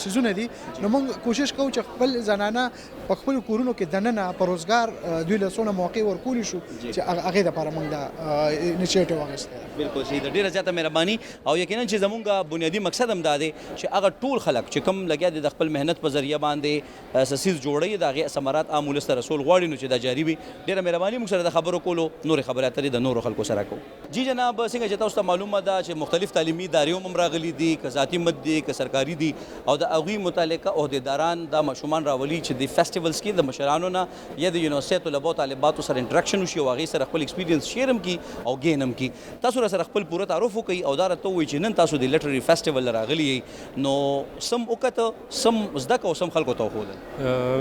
سیزونه دي نو موږ کوشش کوو چې خپل زنانه په خپل کورونو کې دننه په روزګار دوی له څونه موقع ورکولی شو چې هغې دپاره موږ دا انیشیټیو اخیستی. بالکل صحیح ده ډېره زیاته مهرباني او یقینا چې زمونږ بنیادي مقصد هم دا دی چې هغه ټول خلک چې کوم لګیا دي د خپل مهنت په ذریعه باندې څه څیز جوړوي د هغې ثمرات عام ولس ته رسول غواړي نو چې دا جاري وي. ډېره مهرباني موږ سره د خبرو کولو نورې خبرې اترې د نورو خلکو سره کوو. جی جناب څنګه چې تاسو ته معلومه ده چې مختلف تعلیمي ادارې هم راغلي دي که ذاتي مد دي که سرکاري دي او د هغوی متعلقه عهدیداران دا ماشومان راولي چې د فیسټیولز کې د مشرانو نه یا د یونیورسټي طلباو طالباتو سره انټراکشن وشي او هغې سره خپل ایکسپیرینس شیر هم کړي او ګین هم کړي. تاسو سره خپل پوره تعارف وکړئ او دا راته ووایي چې نن تاسو د لټري فیسټیول راغلي یئ نو سم وکړه سم زده کړه او سم خلکو ته وښودل.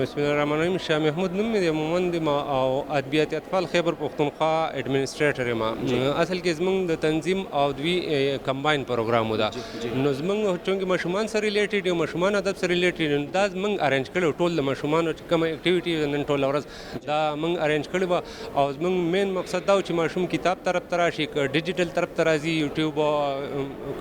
بسم الله الرحمن الرحیم شاه محمود نوم مې دی عموما د ما او ادبیات اطفال خیبر پښتونخوا ایڈمنسټریټر یم. اصل کې زموږ د تنظیم او دوی کمباین پروګرام و دا نو زموږ چونکې ماشومان سره ریلیټډ یو ماشومان ادب سره ریلیټډ دا زموږ ارینج کړی ټول د ماشومانو چې کومه اکټیویټي نن ټوله ورځ دا موږ ارینج کړی وه او زموږ مین مقصد دا و چې ماشوم کتاب طرف ته راشي که ډیجیټل طرف ته راځي یوټیوب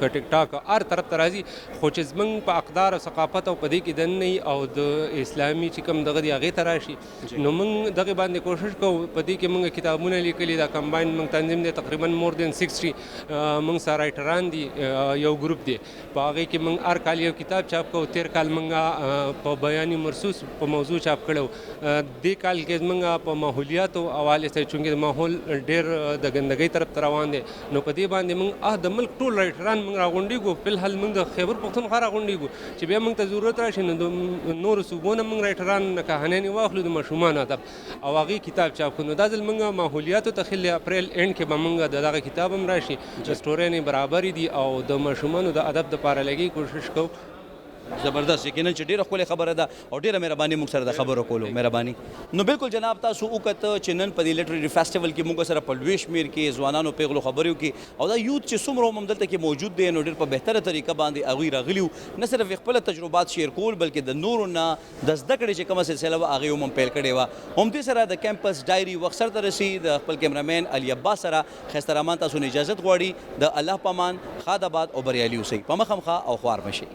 که ټیک ټاک هر طرف ته راځي خو چې زموږ په اقدار او ثقافت او په دې کې دننه او د اسلامي چې کوم دغه دی هغې ته راشي نو موږ دغې باندې کوشش کوو. په دې کې موږ کتابونه لیکلي دا کمباین موږ تنظیم دی تقریبا مور دین 60 موږ سره رایټران دي یو ګروپ دی په هغې کې موږ هر کال یو کتاب چاپ کوو. تیر کال موږ په بیان مرصوص په موضوع چاپ کړی دې کال کې موږ په ماحولیاتو حوالې سره چونکې د ماحول ډېر د ګندګۍ طرف ته روان دی نو په دې باندې موږ د ملک ټول رایټران موږ راغونډېږو. فلحال موږ د خیبر پښتونخوا راغونډېږو چې بیا موږ ته ضرورت راشي نو د نورو صوبو نه موږ رایټران کهانیانې واخلو د ماشومانو ادب او هغې کتاب چاپ کړو. نو دا ځل موږ ماحولیاتو ته خلې اپریل اینډ کې به موږ د دغه کتاب هم راشي د سټورینې برابرې دي او د ماشومانو د ادب دپاره لګي کوشش کوو. زبردست یقینا چې ډیره ښکلې خبره ده او ډیره مهرباني موږ سره د خبرو کولو مهرباني. نو بالکل جناب تاسو وکړه چې نن په دې لټري فیسټیوال کې موږ سره په لوی شمیر کې ځوانانو پیغلو خبرې وکړي او دا یوت چې څومره هم دلته کې موجود دی نو ډېر په بهتره طریقه باندې هغوی راغلي وو نه صرف خپل تجربات شیر کول بلکې د نورو نه د زده کړې چې کومه سلسله وه هغې هم پیل کړې وه. همدې سره د کیمپس ډایري وخت سرته رسي د خپل کیمرامین علي عباس سره ښایسته رحمان تاسو نه اجازت غواړي د الله په امان ښاد آباد او بریالي اوسئ په مخه او خوار مشئ.